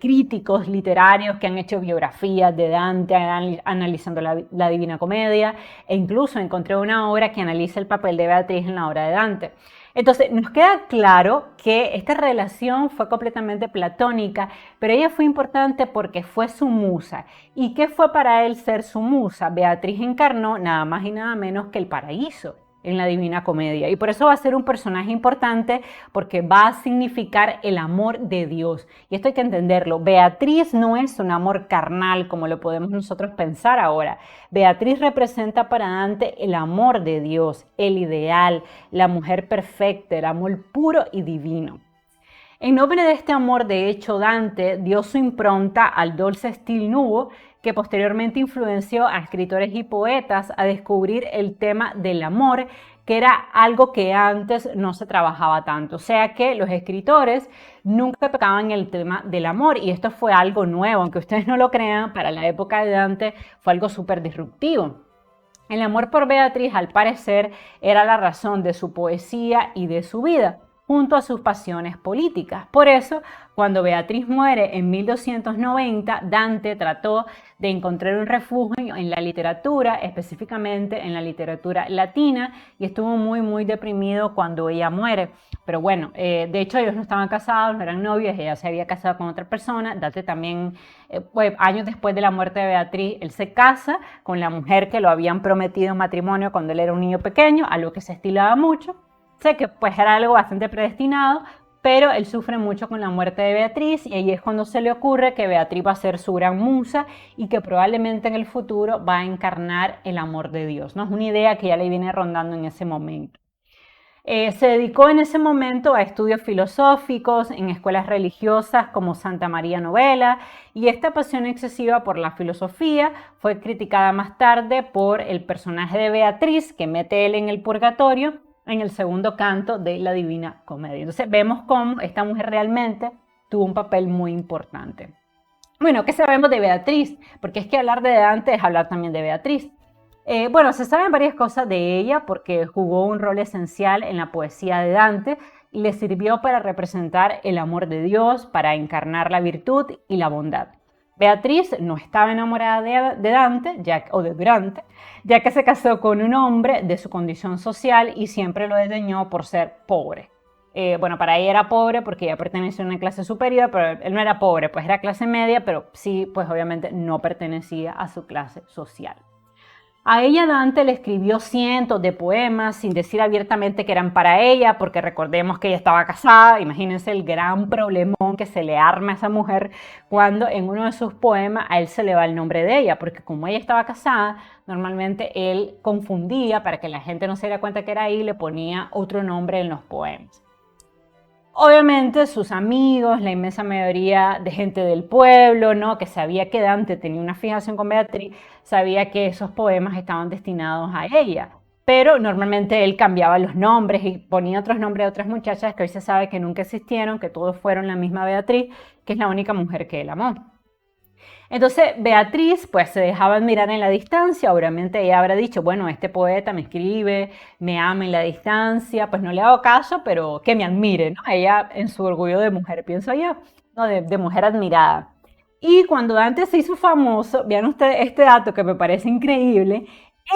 críticos literarios que han hecho biografías de Dante analizando la Divina Comedia, e incluso encontré una obra que analiza el papel de Beatriz en la obra de Dante. Entonces, nos queda claro que esta relación fue completamente platónica, pero ella fue importante porque fue su musa. ¿Y qué fue para él ser su musa? Beatriz encarnó nada más y nada menos que el paraíso en la Divina Comedia. Y por eso va a ser un personaje importante porque va a significar el amor de Dios. Y esto hay que entenderlo. Beatriz no es un amor carnal como lo podemos nosotros pensar ahora. Beatriz representa para Dante el amor de Dios, el ideal, la mujer perfecta, el amor puro y divino. En nombre de este amor, de hecho, Dante dio su impronta al dolce stil nuovo, que posteriormente influenció a escritores y poetas a descubrir el tema del amor, que era algo que antes no se trabajaba tanto. O sea que los escritores nunca tocaban el tema del amor, y esto fue algo nuevo, aunque ustedes no lo crean, para la época de Dante fue algo súper disruptivo. El amor por Beatriz, al parecer, era la razón de su poesía y de su vida, junto a sus pasiones políticas. Por eso, cuando Beatriz muere en 1290, Dante trató de encontrar un refugio en la literatura, específicamente en la literatura latina, y estuvo muy deprimido cuando ella muere. Pero bueno, de hecho ellos no estaban casados, no eran novios, ella se había casado con otra persona. Dante también, pues, años después de la muerte de Beatriz, él se casa con la mujer que lo habían prometido en matrimonio cuando él era un niño pequeño, algo que se estilaba mucho. Sé que pues era algo bastante predestinado, pero él sufre mucho con la muerte de Beatriz, y ahí es cuando se le ocurre que Beatriz va a ser su gran musa y que probablemente en el futuro va a encarnar el amor de Dios, ¿no? Es una idea que ya le viene rondando en ese momento. Se dedicó en ese momento a estudios filosóficos en escuelas religiosas como Santa María Novella, y esta pasión excesiva por la filosofía fue criticada más tarde por el personaje de Beatriz que mete él en el purgatorio en el segundo canto de la Divina Comedia. Entonces vemos cómo esta mujer realmente tuvo un papel muy importante. Bueno, ¿qué sabemos de Beatriz? Porque es que hablar de Dante es hablar también de Beatriz. Bueno, se saben varias cosas de ella porque jugó un rol esencial en la poesía de Dante y le sirvió para representar el amor de Dios, para encarnar la virtud y la bondad. Beatriz no estaba enamorada de Dante o de Durante, ya que se casó con un hombre de su condición social y siempre lo desdeñó por ser pobre. Bueno, para ella era pobre porque ella pertenecía a una clase superior, pero él no era pobre, pues era clase media, pero sí, pues obviamente no pertenecía a su clase social. A ella Dante le escribió cientos de poemas sin decir abiertamente que eran para ella, porque recordemos que ella estaba casada. Imagínense el gran problemón que se le arma a esa mujer cuando en uno de sus poemas a él se le va el nombre de ella, porque como ella estaba casada, normalmente él confundía, para que la gente no se diera cuenta que era ahí, le ponía otro nombre en los poemas. Obviamente sus amigos, la inmensa mayoría de gente del pueblo, ¿no?, que sabía que Dante tenía una fijación con Beatriz, sabía que esos poemas estaban destinados a ella. Pero normalmente él cambiaba los nombres y ponía otros nombres de otras muchachas que hoy se sabe que nunca existieron, que todos fueron la misma Beatriz, que es la única mujer que él amó. Entonces Beatriz pues se dejaba admirar en la distancia. Obviamente ella habrá dicho, bueno, este poeta me escribe, me ama en la distancia, pues no le hago caso, pero que me admire, ¿no? Ella en su orgullo de mujer, pienso yo, ¿no?, de mujer admirada. Y cuando Dante se hizo famoso, vean ustedes este dato que me parece increíble,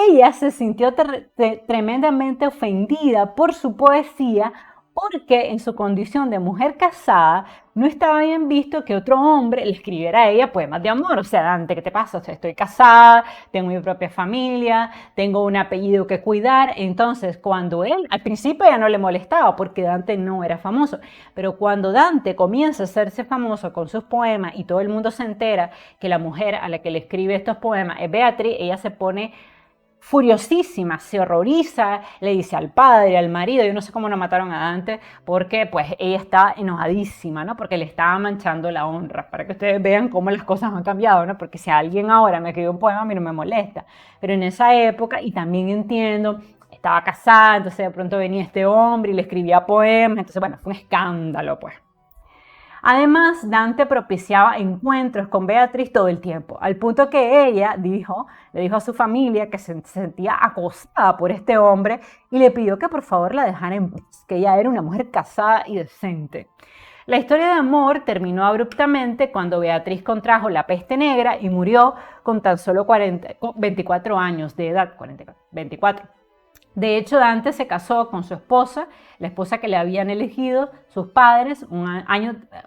ella se sintió tremendamente ofendida por su poesía, porque en su condición de mujer casada no estaba bien visto que otro hombre le escribiera a ella poemas de amor. O sea, Dante, ¿qué te pasa? O sea, estoy casada, tengo mi propia familia, tengo un apellido que cuidar. Entonces, cuando él, al principio ya no le molestaba porque Dante no era famoso, pero cuando Dante comienza a hacerse famoso con sus poemas y todo el mundo se entera que la mujer a la que le escribe estos poemas es Beatriz, ella se pone furiosísima, se horroriza, le dice al padre, al marido, yo no sé cómo no mataron a Dante, porque pues ella está enojadísima, ¿no? Porque le estaba manchando la honra, para que ustedes vean cómo las cosas han cambiado, ¿no? Porque si alguien ahora me escribe un poema, a mí no me molesta, pero en esa época, y también entiendo, estaba casada, entonces de pronto venía este hombre y le escribía poemas, entonces bueno, fue un escándalo pues. Además, Dante propiciaba encuentros con Beatriz todo el tiempo, al punto que ella le dijo a su familia que se sentía acosada por este hombre y le pidió que por favor la dejara en paz, que ella era una mujer casada y decente. La historia de amor terminó abruptamente cuando Beatriz contrajo la peste negra y murió con tan solo 24 años de edad, 24. De hecho, Dante se casó con su esposa, la esposa que le habían elegido sus padres uno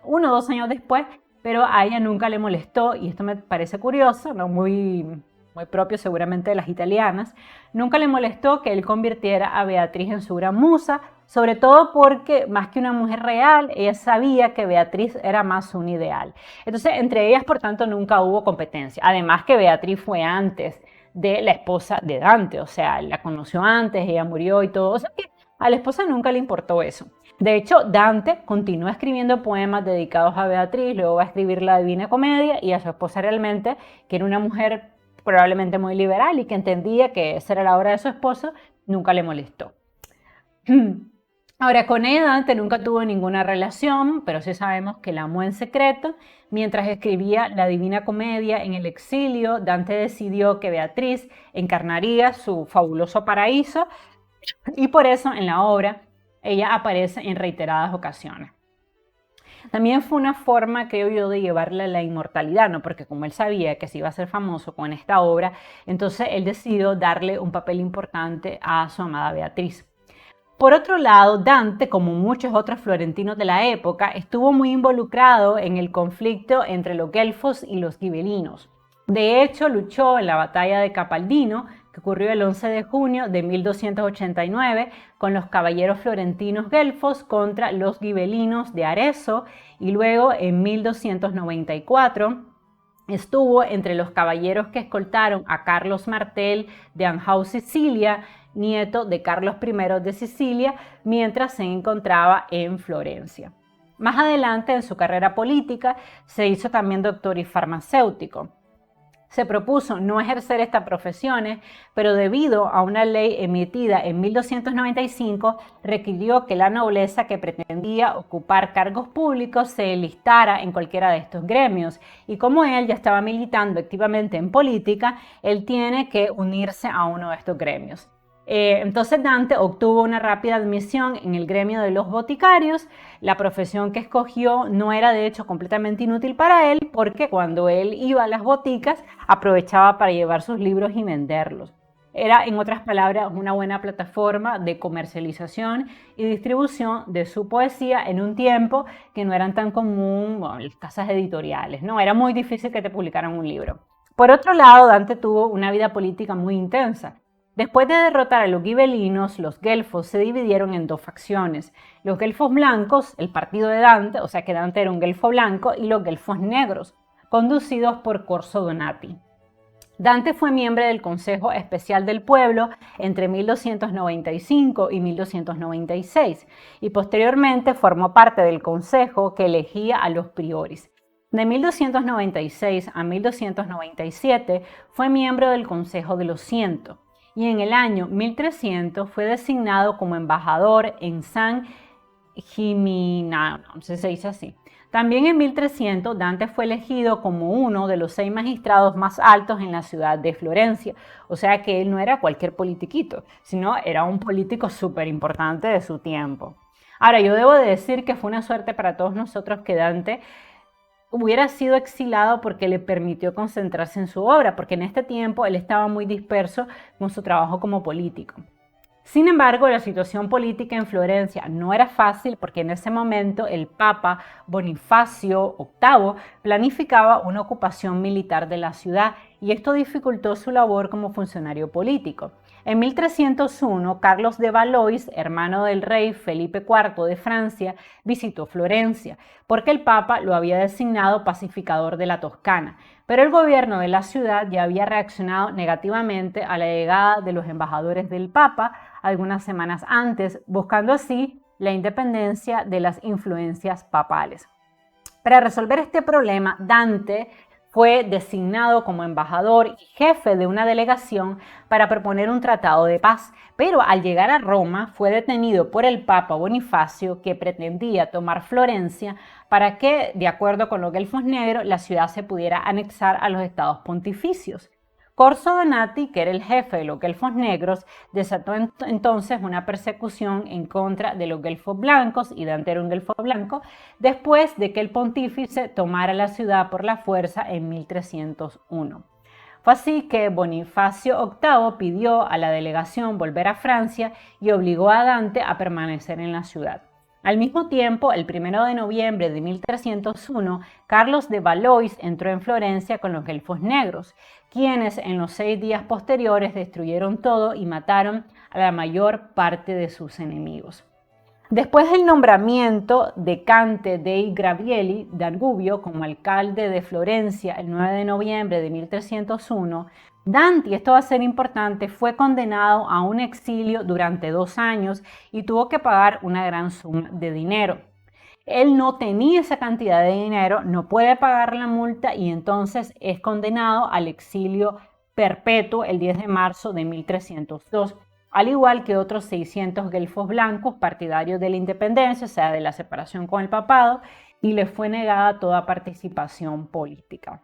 o dos años después, pero a ella nunca le molestó, y esto me parece curioso, ¿no? muy propio seguramente de las italianas, nunca le molestó que él convirtiera a Beatriz en su gran musa, sobre todo porque más que una mujer real, ella sabía que Beatriz era más un ideal. Entonces, entre ellas, por tanto, nunca hubo competencia. Además que Beatriz fue antes de la esposa de Dante, o sea, la conoció antes, ella murió y todo, o sea que a la esposa nunca le importó eso. De hecho, Dante continúa escribiendo poemas dedicados a Beatriz, luego va a escribir la Divina Comedia, y a su esposa realmente, que era una mujer probablemente muy liberal y que entendía que esa era la obra de su esposo, nunca le molestó. Ahora, con ella Dante nunca tuvo ninguna relación, pero sí sabemos que la amó en secreto. Mientras escribía la Divina Comedia en el exilio, Dante decidió que Beatriz encarnaría su fabuloso paraíso, y por eso en la obra ella aparece en reiteradas ocasiones. También fue una forma, creo yo, de llevarle a la inmortalidad, ¿no? Porque como él sabía que se iba a hacer famoso con esta obra, entonces él decidió darle un papel importante a su amada Beatriz. Por otro lado, Dante, como muchos otros florentinos de la época, estuvo muy involucrado en el conflicto entre los guelfos y los gibelinos. De hecho, luchó en la batalla de Capaldino, que ocurrió el 11 de junio de 1289, con los caballeros florentinos guelfos contra los gibelinos de Arezzo, y luego en 1294 estuvo entre los caballeros que escoltaron a Carlos Martel de Anjou, Sicilia, nieto de Carlos I de Sicilia, mientras se encontraba en Florencia. Más adelante en su carrera política se hizo también doctor y farmacéutico. Se propuso no ejercer estas profesiones, pero debido a una ley emitida en 1295, requirió que la nobleza que pretendía ocupar cargos públicos se enlistara en cualquiera de estos gremios. Y como él ya estaba militando activamente en política, él tiene que unirse a uno de estos gremios. Entonces Dante obtuvo una rápida admisión en el gremio de los boticarios. La profesión que escogió no era de hecho completamente inútil para él, porque cuando él iba a las boticas aprovechaba para llevar sus libros y venderlos. Era, en otras palabras, una buena plataforma de comercialización y distribución de su poesía en un tiempo que no eran tan común, las casas editoriales, ¿no? Era muy difícil que te publicaran un libro. Por otro lado, Dante tuvo una vida política muy intensa. Después de derrotar a los gibelinos, los guelfos se dividieron en dos facciones. Los guelfos blancos, el partido de Dante, o sea que Dante era un guelfo blanco, y los guelfos negros, conducidos por Corso Donati. Dante fue miembro del Consejo Especial del Pueblo entre 1295 y 1296, y posteriormente formó parte del consejo que elegía a los priores. De 1296 a 1297 fue miembro del Consejo de los 100. Y en el año 1300 fue designado como embajador en San Gimignano, no sé si se dice así. También en 1300 Dante fue elegido como uno de los 6 magistrados más altos en la ciudad de Florencia. O sea que él no era cualquier politiquito, sino era un político súper importante de su tiempo. Ahora, yo debo de decir que fue una suerte para todos nosotros que Dante hubiera sido exilado, porque le permitió concentrarse en su obra, porque en este tiempo él estaba muy disperso con su trabajo como político. Sin embargo, la situación política en Florencia no era fácil, porque en ese momento el Papa Bonifacio VIII planificaba una ocupación militar de la ciudad, y esto dificultó su labor como funcionario político. En 1301, Carlos de Valois, hermano del rey Felipe IV de Francia, visitó Florencia, porque el Papa lo había designado pacificador de la Toscana, pero el gobierno de la ciudad ya había reaccionado negativamente a la llegada de los embajadores del Papa algunas semanas antes, buscando así la independencia de las influencias papales. Para resolver este problema, Dante fue designado como embajador y jefe de una delegación para proponer un tratado de paz, pero al llegar a Roma fue detenido por el Papa Bonifacio, que pretendía tomar Florencia para que, de acuerdo con los guelfos negros, la ciudad se pudiera anexar a los estados pontificios. Corso Donati, que era el jefe de los guelfos negros, desató entonces una persecución en contra de los guelfos blancos, y Dante era un guelfo blanco, después de que el pontífice tomara la ciudad por la fuerza en 1301. Fue así que Bonifacio VIII pidió a la delegación volver a Francia y obligó a Dante a permanecer en la ciudad. Al mismo tiempo, el 1 de noviembre de 1301, Carlos de Valois entró en Florencia con los guelfos negros, quienes en los 6 días posteriores destruyeron todo y mataron a la mayor parte de sus enemigos. Después del nombramiento de Cante dei Gravieri Danubio como alcalde de Florencia el 9 de noviembre de 1301, Dante, y esto va a ser importante, fue condenado a un exilio durante 2 años y tuvo que pagar una gran suma de dinero. Él no tenía esa cantidad de dinero, no puede pagar la multa y entonces es condenado al exilio perpetuo el 10 de marzo de 1302, al igual que otros 600 guelfos blancos partidarios de la independencia, o sea, de la separación con el papado, y le fue negada toda participación política.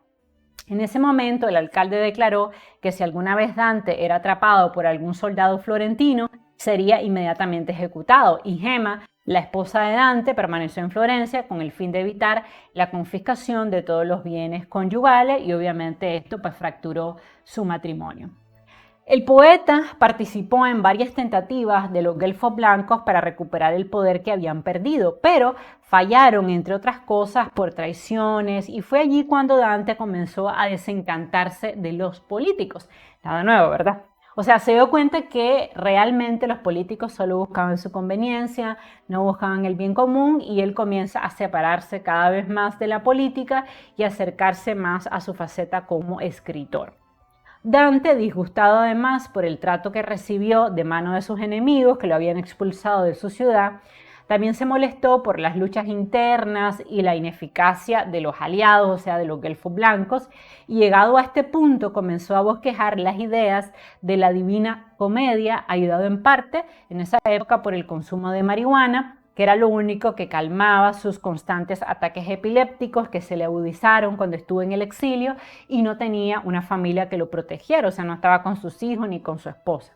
En ese momento, el alcalde declaró que si alguna vez Dante era atrapado por algún soldado florentino, sería inmediatamente ejecutado, y Gemma, la esposa de Dante, permaneció en Florencia con el fin de evitar la confiscación de todos los bienes conyugales, y obviamente esto pues fracturó su matrimonio. El poeta participó en varias tentativas de los guelfos blancos para recuperar el poder que habían perdido, pero fallaron, entre otras cosas, por traiciones, y fue allí cuando Dante comenzó a desencantarse de los políticos. Nada nuevo, ¿verdad? O sea, se dio cuenta que realmente los políticos solo buscaban su conveniencia, no buscaban el bien común, y él comienza a separarse cada vez más de la política y acercarse más a su faceta como escritor. Dante, disgustado además por el trato que recibió de mano de sus enemigos que lo habían expulsado de su ciudad, también se molestó por las luchas internas y la ineficacia de los aliados, o sea, de los guelfos blancos, y llegado a este punto comenzó a bosquejar las ideas de la Divina Comedia, ayudado en parte en esa época por el consumo de marihuana, que era lo único que calmaba sus constantes ataques epilépticos que se le agudizaron cuando estuvo en el exilio y no tenía una familia que lo protegiera, o sea, no estaba con sus hijos ni con su esposa.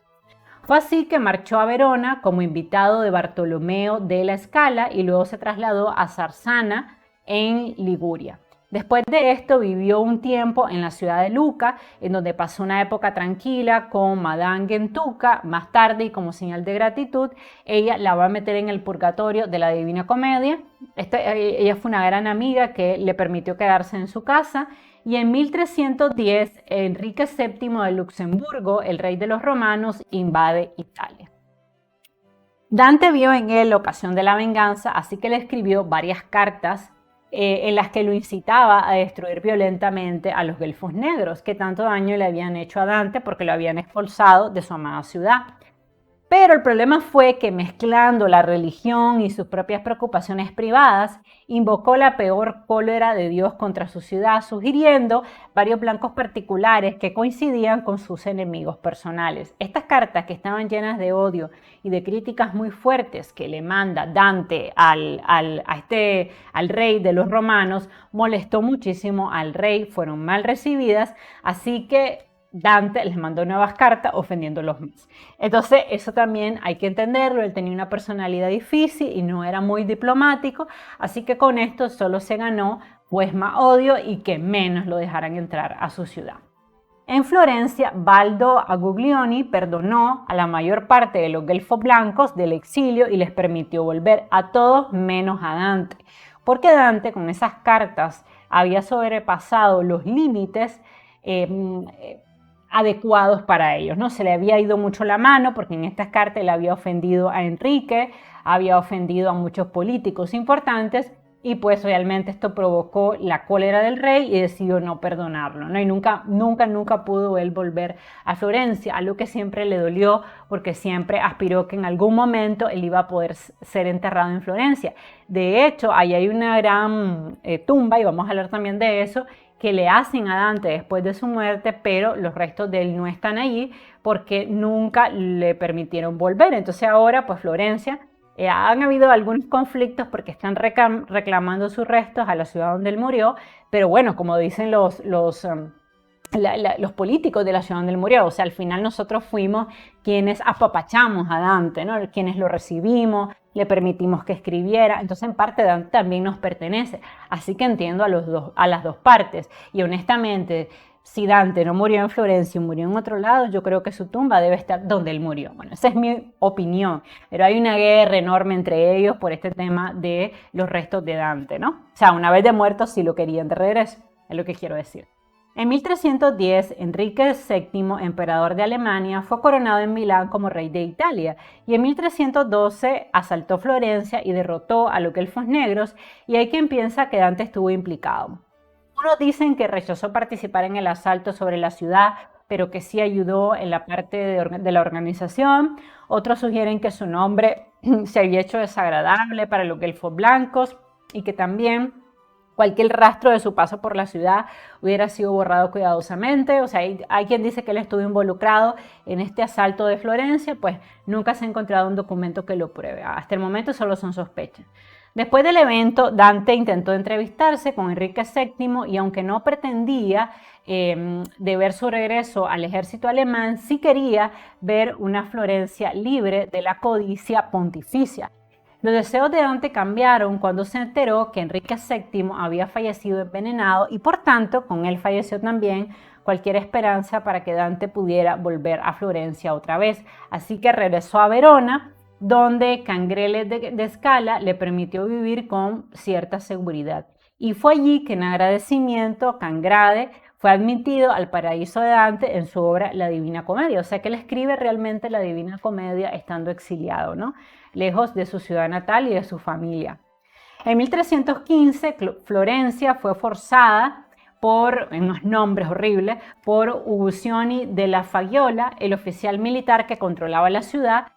Fue así que marchó a Verona como invitado de Bartolomeo de la Scala y luego se trasladó a Sarzana en Liguria. Después de esto vivió un tiempo en la ciudad de Lucca, en donde pasó una época tranquila con Madame Gentuca. Más tarde, y como señal de gratitud, ella la va a meter en el purgatorio de la Divina Comedia. Ella fue una gran amiga que le permitió quedarse en su casa. Y en 1310, Enrique VII de Luxemburgo, el rey de los romanos, invade Italia. Dante vio en él la ocasión de la venganza, así que le escribió varias cartas en las que lo incitaba a destruir violentamente a los guelfos negros, que tanto daño le habían hecho a Dante porque lo habían expulsado de su amada ciudad. Pero el problema fue que, mezclando la religión y sus propias preocupaciones privadas, invocó la peor cólera de Dios contra su ciudad, sugiriendo varios blancos particulares que coincidían con sus enemigos personales. Estas cartas, que estaban llenas de odio y de críticas muy fuertes que le manda Dante al rey de los romanos, molestó muchísimo al rey, fueron mal recibidas, así que Dante les mandó nuevas cartas ofendiéndolos más. Entonces, eso también hay que entenderlo. Él tenía una personalidad difícil y no era muy diplomático, así que con esto solo se ganó pues más odio y que menos lo dejaran entrar a su ciudad. En Florencia, Baldo Aguglioni perdonó a la mayor parte de los guelfos blancos del exilio y les permitió volver a todos menos a Dante, porque Dante con esas cartas había sobrepasado los límites adecuados para ellos, ¿no? Se le había ido mucho la mano porque en estas cartas él había ofendido a Enrique, había ofendido a muchos políticos importantes y pues realmente esto provocó la cólera del rey y decidió no perdonarlo, ¿no? Y nunca pudo él volver a Florencia, algo que siempre le dolió porque siempre aspiró que en algún momento él iba a poder ser enterrado en Florencia. De hecho, ahí hay una gran tumba, y vamos a hablar también de eso, que le hacen a Dante después de su muerte, pero los restos de él no están allí porque nunca le permitieron volver. Entonces ahora, pues Florencia, han habido algunos conflictos porque están reclamando sus restos a la ciudad donde él murió, pero bueno, como dicen los políticos de la ciudad donde él murió, o sea, al final nosotros fuimos quienes apapachamos a Dante, ¿no? Quienes lo recibimos, le permitimos que escribiera, entonces en parte Dante también nos pertenece, así que entiendo a las dos partes, y honestamente, si Dante no murió en Florencia y murió en otro lado, yo creo que su tumba debe estar donde él murió. Bueno, esa es mi opinión, pero hay una guerra enorme entre ellos por este tema de los restos de Dante, ¿no? O sea, una vez de muerto sí lo querían de regreso, es lo que quiero decir. En 1310, Enrique VII, emperador de Alemania, fue coronado en Milán como rey de Italia y en 1312 asaltó Florencia y derrotó a los elfos negros, y hay quien piensa que Dante estuvo implicado. Unos dicen que rechazó participar en el asalto sobre la ciudad, pero que sí ayudó en la parte de la organización. Otros sugieren que su nombre se había hecho desagradable para los elfos blancos y que también cualquier rastro de su paso por la ciudad hubiera sido borrado cuidadosamente. O sea, hay quien dice que él estuvo involucrado en este asalto de Florencia, pues nunca se ha encontrado un documento que lo pruebe. Hasta el momento solo son sospechas. Después del evento, Dante intentó entrevistarse con Enrique VII y aunque no pretendía de ver su regreso al ejército alemán, sí quería ver una Florencia libre de la codicia pontificia. Los deseos de Dante cambiaron cuando se enteró que Enrique VII había fallecido envenenado y por tanto con él falleció también cualquier esperanza para que Dante pudiera volver a Florencia otra vez. Así que regresó a Verona, donde Cangrele de Scala le permitió vivir con cierta seguridad. Y fue allí que en agradecimiento Cangrade fue admitido al paraíso de Dante en su obra La Divina Comedia. O sea que él escribe realmente la Divina Comedia estando exiliado, ¿no? Lejos de su ciudad natal y de su familia. En 1315, Florencia fue forzada por, en unos nombres horribles, por Uguccione della Faggiola, el oficial militar que controlaba la ciudad,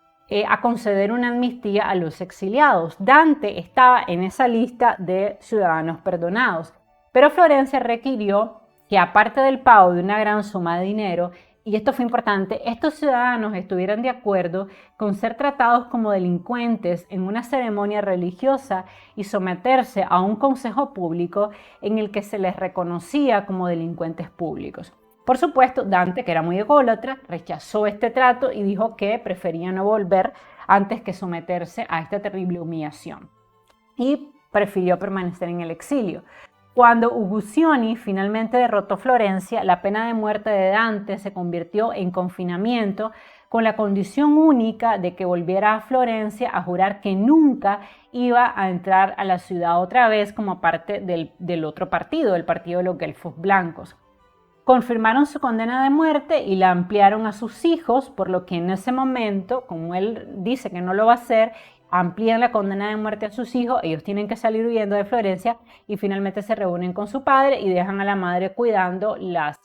a conceder una amnistía a los exiliados. Dante estaba en esa lista de ciudadanos perdonados, pero Florencia requirió que aparte del pago de una gran suma de dinero, y esto fue importante, estos ciudadanos estuvieran de acuerdo con ser tratados como delincuentes en una ceremonia religiosa y someterse a un consejo público en el que se les reconocía como delincuentes públicos. Por supuesto, Dante, que era muy ególatra, rechazó este trato y dijo que prefería no volver antes que someterse a esta terrible humillación. Y prefirió permanecer en el exilio. Cuando Uguccione finalmente derrotó Florencia, la pena de muerte de Dante se convirtió en confinamiento con la condición única de que volviera a Florencia a jurar que nunca iba a entrar a la ciudad otra vez como parte del otro partido, el partido de los Guelfos Blancos. Confirmaron su condena de muerte y la ampliaron a sus hijos, por lo que en ese momento, como él dice que no lo va a hacer, amplían la condena de muerte a sus hijos, ellos tienen que salir huyendo de Florencia y finalmente se reúnen con su padre y dejan a la madre cuidando las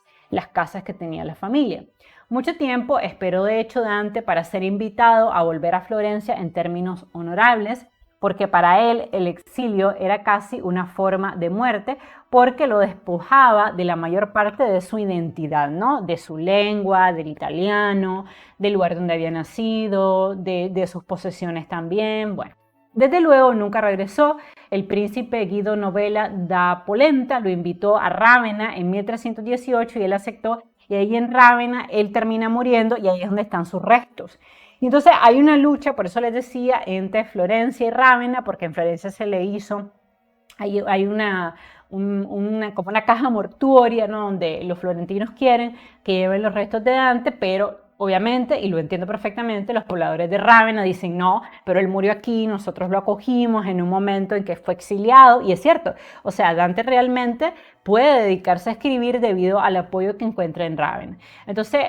casas que tenía la familia. Mucho tiempo esperó de hecho Dante para ser invitado a volver a Florencia en términos honorables, porque para él el exilio era casi una forma de muerte, porque lo despojaba de la mayor parte de su identidad, ¿no? De su lengua, del italiano, del lugar donde había nacido, de sus posesiones también. Bueno, desde luego nunca regresó. El príncipe Guido Novella da Polenta lo invitó a Rávena en 1318 y él aceptó, y ahí en Rávena él termina muriendo y ahí es donde están sus restos. Y entonces hay una lucha, por eso les decía, entre Florencia y Rávena, porque en Florencia se le hizo, hay como una caja mortuoria, ¿no? Donde los florentinos quieren que lleven los restos de Dante, pero Obviamente, y lo entiendo perfectamente, los pobladores de Rávena dicen, no, pero él murió aquí, nosotros lo acogimos en un momento en que fue exiliado, y es cierto, o sea, Dante realmente puede dedicarse a escribir debido al apoyo que encuentra en Rávena. Entonces,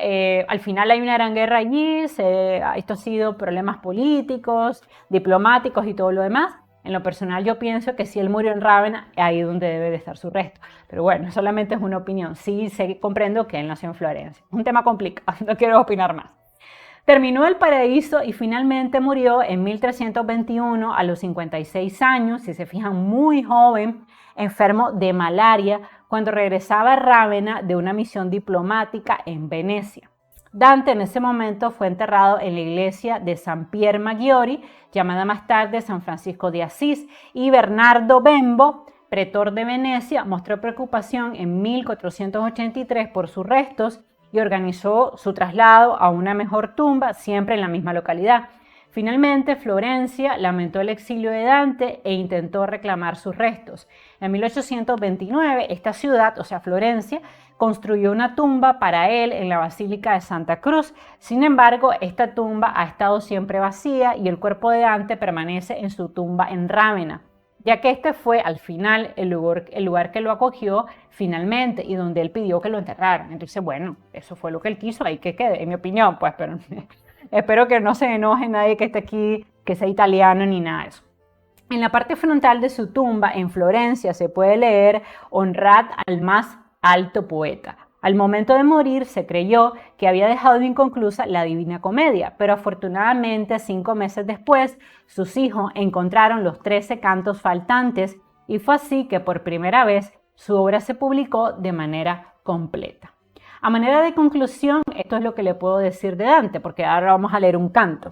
al final hay una gran guerra allí, esto ha sido problemas políticos, diplomáticos y todo lo demás. En lo personal yo pienso que si él murió en Rávena, ahí es donde debe de estar su resto. Pero bueno, solamente es una opinión. Sí, comprendo que él nació en Florencia. Es un tema complicado, no quiero opinar más. Terminó el paraíso y finalmente murió en 1321 a los 56 años, si se fijan, muy joven, enfermo de malaria, cuando regresaba a Rávena de una misión diplomática en Venecia. Dante en ese momento fue enterrado en la iglesia de San Pier Maggiore, llamada más tarde San Francisco de Asís, y Bernardo Bembo, pretor de Venecia, mostró preocupación en 1483 por sus restos y organizó su traslado a una mejor tumba, siempre en la misma localidad. Finalmente, Florencia lamentó el exilio de Dante e intentó reclamar sus restos. En 1829, esta ciudad, o sea, Florencia, construyó una tumba para él en la Basílica de Santa Cruz. Sin embargo, esta tumba ha estado siempre vacía y el cuerpo de Dante permanece en su tumba en Rávena, ya que este fue al final el lugar que lo acogió finalmente y donde él pidió que lo enterraran. Entonces, bueno, eso fue lo que él quiso, ahí que quede, en mi opinión, pues, pero espero que no se enoje nadie que esté aquí, que sea italiano ni nada de eso. En la parte frontal de su tumba en Florencia se puede leer Honrad al más alto poeta. Al momento de morir se creyó que había dejado inconclusa la Divina Comedia, pero afortunadamente 5 meses después sus hijos encontraron los 13 cantos faltantes y fue así que por primera vez su obra se publicó de manera completa. A manera de conclusión, esto es lo que le puedo decir de Dante, porque ahora vamos a leer un canto.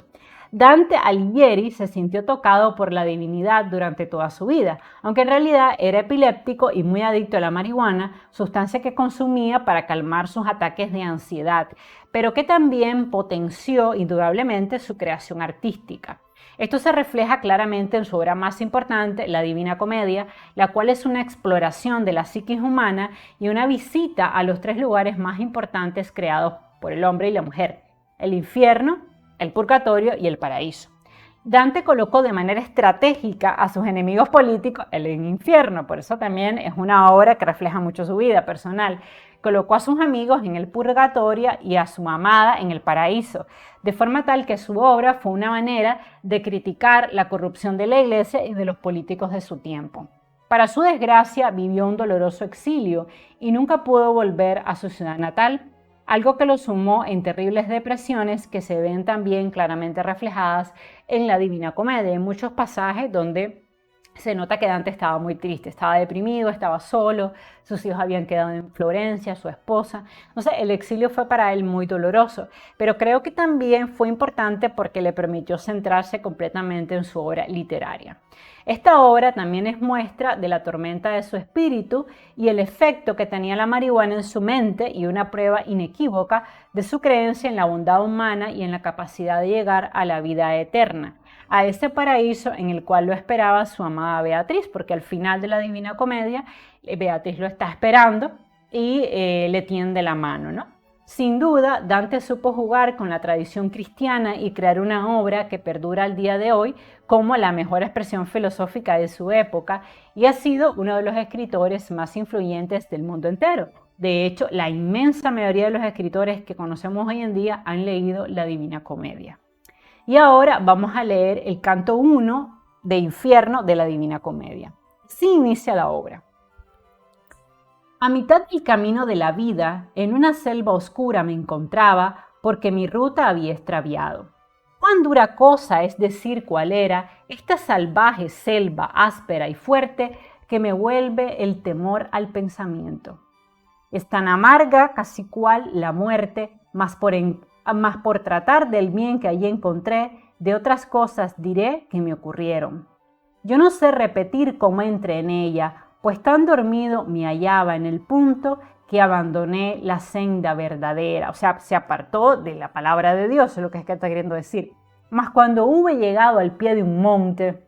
Dante Alighieri se sintió tocado por la divinidad durante toda su vida, aunque en realidad era epiléptico y muy adicto a la marihuana, sustancia que consumía para calmar sus ataques de ansiedad, pero que también potenció indudablemente su creación artística. Esto se refleja claramente en su obra más importante, La Divina Comedia, la cual es una exploración de la psiquis humana y una visita a los 3 lugares más importantes creados por el hombre y la mujer: el infierno, el purgatorio y el paraíso. Dante colocó de manera estratégica a sus enemigos políticos en el infierno, por eso también es una obra que refleja mucho su vida personal. Colocó a sus amigos en el purgatorio y a su amada en el paraíso, de forma tal que su obra fue una manera de criticar la corrupción de la iglesia y de los políticos de su tiempo. Para su desgracia, vivió un doloroso exilio y nunca pudo volver a su ciudad natal, algo que lo sumó en terribles depresiones que se ven también claramente reflejadas en la Divina Comedia. En muchos pasajes donde se nota que Dante estaba muy triste, estaba deprimido, estaba solo, sus hijos habían quedado en Florencia, su esposa. Entonces el exilio fue para él muy doloroso, pero creo que también fue importante porque le permitió centrarse completamente en su obra literaria. Esta obra también es muestra de la tormenta de su espíritu y el efecto que tenía la marihuana en su mente y una prueba inequívoca de su creencia en la bondad humana y en la capacidad de llegar a la vida eterna, a ese paraíso en el cual lo esperaba su amada Beatriz, porque al final de la Divina Comedia Beatriz lo está esperando y le tiende la mano, ¿no? Sin duda, Dante supo jugar con la tradición cristiana y crear una obra que perdura al día de hoy como la mejor expresión filosófica de su época y ha sido uno de los escritores más influyentes del mundo entero. De hecho, la inmensa mayoría de los escritores que conocemos hoy en día han leído la Divina Comedia. Y ahora vamos a leer el canto 1 de Infierno de la Divina Comedia. Así inicia la obra. A mitad del camino de la vida, en una selva oscura me encontraba porque mi ruta había extraviado. Cuán dura cosa es decir cuál era esta salvaje selva áspera y fuerte que me vuelve el temor al pensamiento. Es tan amarga casi cual la muerte, mas por tratar del bien que allí encontré, de otras cosas diré que me ocurrieron. Yo no sé repetir cómo entré en ella, pues tan dormido me hallaba en el punto que abandoné la senda verdadera, o sea, se apartó de la palabra de Dios, es lo que está queriendo decir. Mas cuando hube llegado al pie de un monte,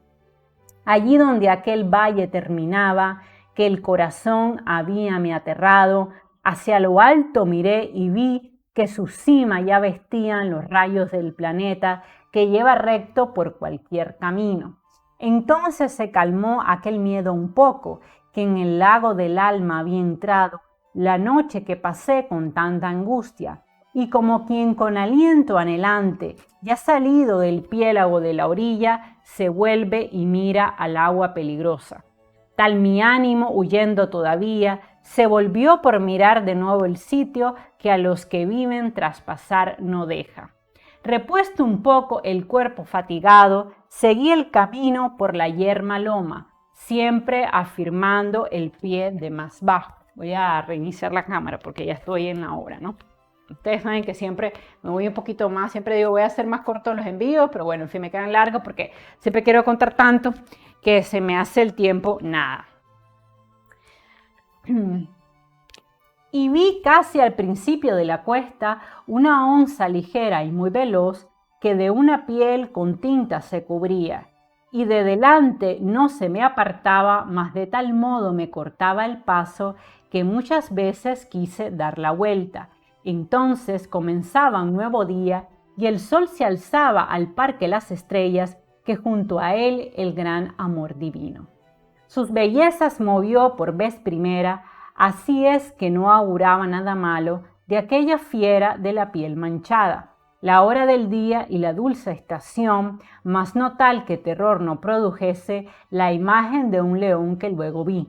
allí donde aquel valle terminaba, que el corazón habíame aterrado, hacia lo alto miré y vi que su cima ya vestían los rayos del planeta que lleva recto por cualquier camino. Entonces se calmó aquel miedo un poco, que en el lago del alma había entrado la noche que pasé con tanta angustia, y como quien con aliento anhelante ya salido del piélago de la orilla, se vuelve y mira al agua peligrosa. Tal mi ánimo, huyendo todavía, se volvió por mirar de nuevo el sitio que a los que viven traspasar no deja. Repuesto un poco el cuerpo fatigado, seguí el camino por la yerma loma, siempre afirmando el pie de más bajo. Voy a reiniciar la cámara porque ya estoy en la hora, ¿no? Ustedes saben que siempre me voy un poquito más, siempre digo voy a hacer más cortos los envíos, pero bueno, en fin, me quedan largos porque siempre quiero contar tanto que se me hace el tiempo nada. Y vi casi al principio de la cuesta una onza ligera y muy veloz que de una piel con tinta se cubría, y de delante no se me apartaba, mas de tal modo me cortaba el paso que muchas veces quise dar la vuelta. Entonces comenzaba un nuevo día y el sol se alzaba al par que las estrellas, que junto a él el gran amor divino. Sus bellezas movió por vez primera, así es que no auguraba nada malo de aquella fiera de la piel manchada. La hora del día y la dulce estación, mas no tal que terror no produjese la imagen de un león que luego vi.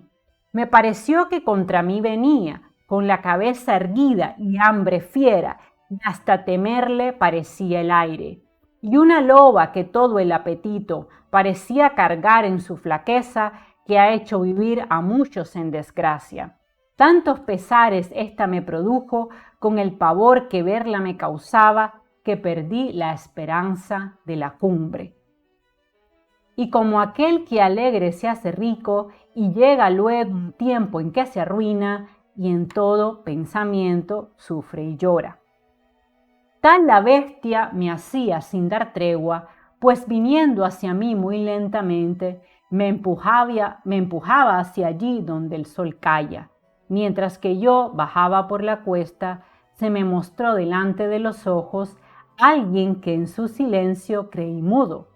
Me pareció que contra mí venía, con la cabeza erguida y hambre fiera, y hasta temerle parecía el aire. Y una loba que todo el apetito parecía cargar en su flaqueza, que ha hecho vivir a muchos en desgracia. Tantos pesares ésta me produjo, con el pavor que verla me causaba, que perdí la esperanza de la cumbre. Y como aquel que alegre se hace rico, y llega luego un tiempo en que se arruina, y en todo pensamiento sufre y llora. Tal la bestia me hacía sin dar tregua, pues viniendo hacia mí muy lentamente, me empujaba hacia allí donde el sol calla. Mientras que yo bajaba por la cuesta, se me mostró delante de los ojos alguien que en su silencio creí mudo.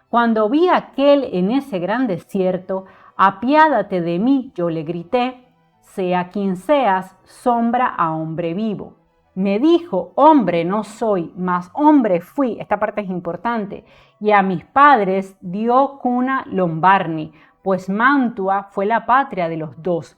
Cuando vi a aquel en ese gran desierto, apiádate de mí, yo le grité, sea quien seas, sombra a hombre vivo. Me dijo, hombre no soy, mas hombre fui, esta parte es importante, y a mis padres dio cuna Lombarni, pues Mantua fue la patria de los dos.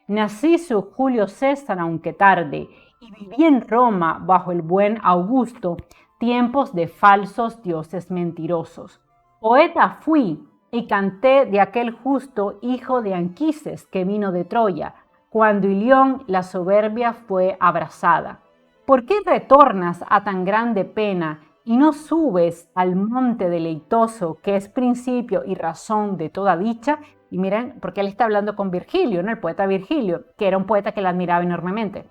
Nací su Julio César, aunque tarde, y viví en Roma bajo el buen Augusto, tiempos de falsos dioses mentirosos. Poeta fui y canté de aquel justo hijo de Anquises que vino de Troya, cuando Ilión la soberbia fue abrazada. ¿Por qué retornas a tan grande pena y no subes al monte deleitoso que es principio y razón de toda dicha? Y miren, porque él está hablando con Virgilio, ¿no? El poeta Virgilio, que era un poeta que la admiraba enormemente.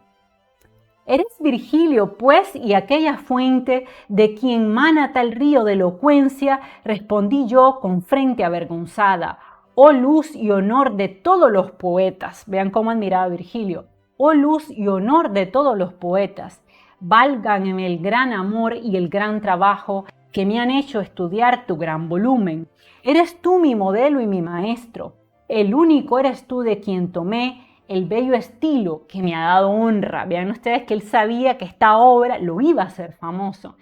Eres Virgilio, pues, y aquella fuente de quien mana tal río de elocuencia, respondí yo con frente avergonzada. Oh luz y honor de todos los poetas. Vean cómo admiraba a Virgilio. Oh luz y honor de todos los poetas. Valgan en el gran amor y el gran trabajo que me han hecho estudiar tu gran volumen. Eres tú mi modelo y mi maestro. El único eres tú de quien tomé el bello estilo que me ha dado honra. Vean ustedes que él sabía que esta obra lo iba a hacer famoso.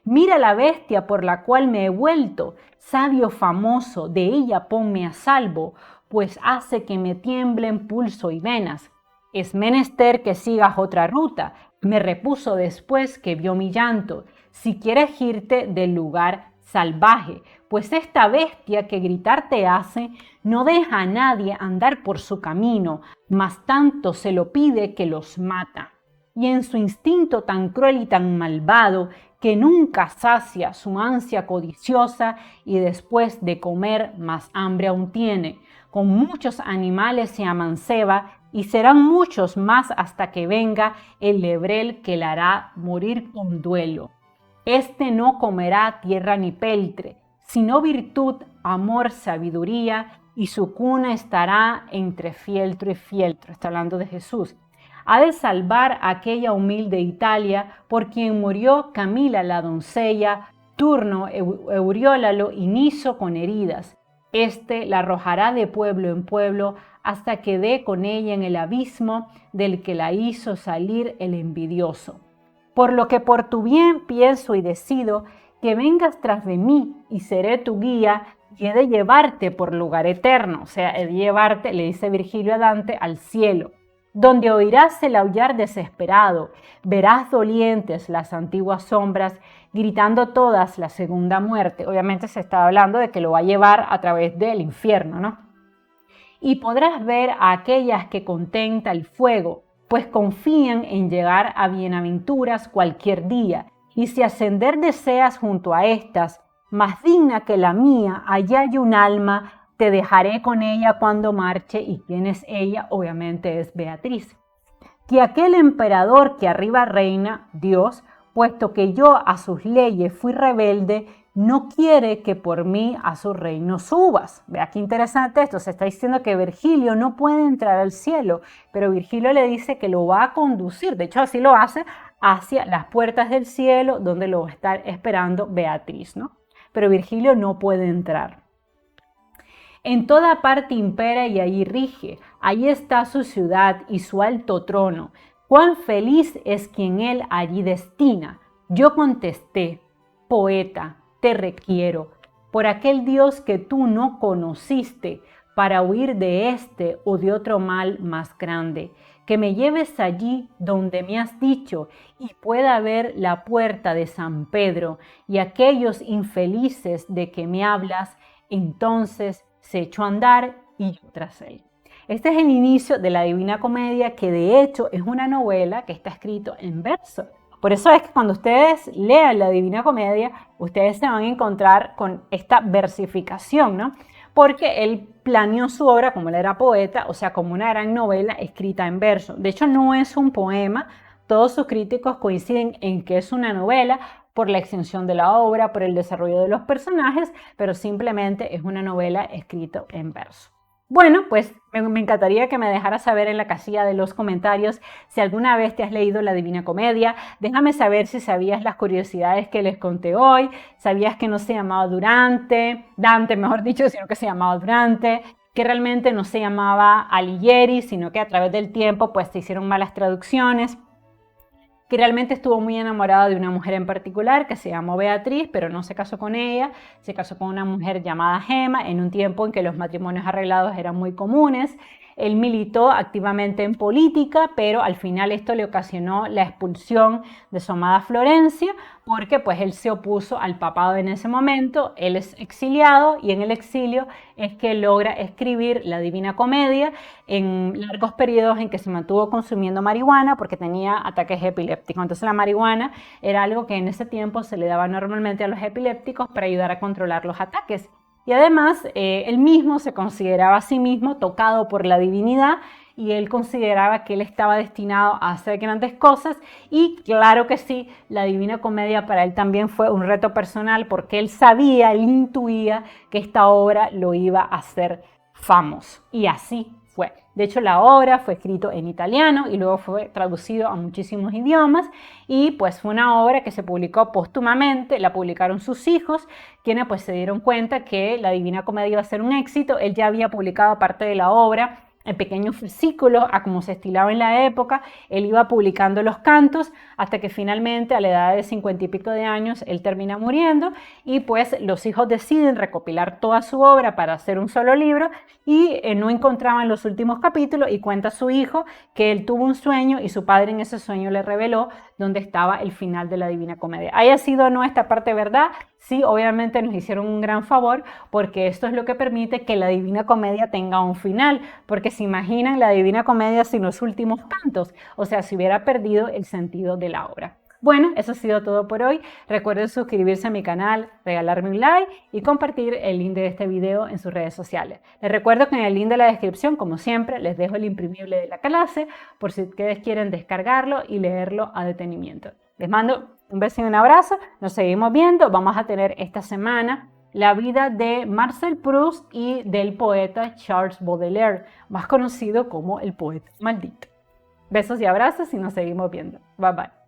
Mira la bestia por la cual me he vuelto, sabio famoso, de ella ponme a salvo, pues hace que me tiemblen pulso y venas. Es menester que sigas otra ruta, me repuso después que vio mi llanto, si quieres irte del lugar salvaje, pues esta bestia que gritar te hace no deja a nadie andar por su camino, mas tanto se lo pide que los mata. Y en su instinto tan cruel y tan malvado, que nunca sacia su ansia codiciosa y después de comer más hambre aún tiene, con muchos animales se amanceba y serán muchos más hasta que venga el lebrel que la hará morir con duelo. Este no comerá tierra ni peltre, sino virtud, amor, sabiduría, y su cuna estará entre fieltro y fieltro. Está hablando de Jesús. Ha de salvar a aquella humilde Italia por quien murió Camila la doncella, Turno Euriólalo y Niso con heridas. Este la arrojará de pueblo en pueblo hasta que dé con ella en el abismo del que la hizo salir el envidioso. Por lo que por tu bien pienso y decido que vengas tras de mí y seré tu guía y he de llevarte por lugar eterno. O sea, he de llevarte, le dice Virgilio a Dante, al cielo, donde oirás el aullar desesperado, verás dolientes las antiguas sombras, gritando todas la segunda muerte. Obviamente se está hablando de que lo va a llevar a través del infierno, ¿no? Y podrás ver a aquellas que contenta el fuego, pues confían en llegar a bienaventuras cualquier día, y si ascender deseas junto a estas, más digna que la mía, allá hay un alma, te dejaré con ella cuando marche. ¿Y quién es ella? Obviamente es Beatriz. Que aquel emperador que arriba reina, Dios, puesto que yo a sus leyes fui rebelde, no quiere que por mí a su reino subas. Vea qué interesante esto. Se está diciendo que Virgilio no puede entrar al cielo, pero Virgilio le dice que lo va a conducir. De hecho, así lo hace hacia las puertas del cielo, donde lo va a estar esperando Beatriz, ¿no? Pero Virgilio no puede entrar. En toda parte impera y allí rige. Allí está su ciudad y su alto trono. Cuán feliz es quien él allí destina. Yo contesté, poeta, te requiero, por aquel Dios que tú no conociste, para huir de este o de otro mal más grande, que me lleves allí donde me has dicho y pueda ver la puerta de San Pedro y aquellos infelices de que me hablas. Entonces se echó a andar y yo tras él. Este es el inicio de la Divina Comedia, que de hecho es una novela que está escrito en verso. Por eso es que cuando ustedes lean la Divina Comedia, ustedes se van a encontrar con esta versificación, ¿no? Porque él planeó su obra, como él era poeta, o sea, como una gran novela escrita en verso. De hecho, no es un poema. Todos sus críticos coinciden en que es una novela por la extensión de la obra, por el desarrollo de los personajes, pero simplemente es una novela escrita en verso. Bueno, pues me encantaría que me dejaras saber en la casilla de los comentarios si alguna vez te has leído la Divina Comedia. Déjame saber si sabías las curiosidades que les conté hoy, sabías que no se llamaba Dante, mejor dicho, sino que se llamaba Durante, que realmente no se llamaba Alighieri, sino que a través del tiempo pues se hicieron malas traducciones, que realmente estuvo muy enamorado de una mujer en particular que se llamó Beatriz, pero no se casó con ella, se casó con una mujer llamada Gema en un tiempo en que los matrimonios arreglados eran muy comunes. Él militó activamente en política, pero al final esto le ocasionó la expulsión de su amada Florencia, porque pues él se opuso al papado en ese momento. Él es exiliado y en el exilio es que logra escribir la Divina Comedia en largos periodos en que se mantuvo consumiendo marihuana porque tenía ataques epilépticos. Entonces la marihuana era algo que en ese tiempo se le daba normalmente a los epilépticos para ayudar a controlar los ataques. Y además, él mismo se consideraba a sí mismo tocado por la divinidad y él consideraba que él estaba destinado a hacer grandes cosas. Y claro que sí, la Divina Comedia para él también fue un reto personal porque él sabía, él intuía que esta obra lo iba a hacer famoso. Y así fue. De hecho, la obra fue escrita en italiano y luego fue traducido a muchísimos idiomas y pues fue una obra que se publicó póstumamente, la publicaron sus hijos, quienes pues se dieron cuenta que la Divina Comedia iba a ser un éxito. Él ya había publicado parte de la obra en pequeños fascículos, a como se estilaba en la época. Él iba publicando los cantos hasta que finalmente a la edad de 50 y pico de años él termina muriendo y pues los hijos deciden recopilar toda su obra para hacer un solo libro y no encontraban los últimos capítulos y cuenta su hijo que él tuvo un sueño y su padre en ese sueño le reveló dónde estaba el final de la Divina Comedia. Haya sido o no esta parte verdad, sí, obviamente nos hicieron un gran favor porque esto es lo que permite que la Divina Comedia tenga un final, porque se imaginan la Divina Comedia sin los últimos cantos, o sea, si hubiera perdido el sentido de la obra. Bueno, eso ha sido todo por hoy. Recuerden suscribirse a mi canal, regalarme un like y compartir el link de este video en sus redes sociales. Les recuerdo que en el link de la descripción, como siempre, les dejo el imprimible de la clase por si ustedes quieren descargarlo y leerlo a detenimiento. Les mando un beso y un abrazo. Nos seguimos viendo. Vamos a tener esta semana la vida de Marcel Proust y del poeta Charles Baudelaire, más conocido como el poeta maldito. Besos y abrazos y nos seguimos viendo. Bye bye.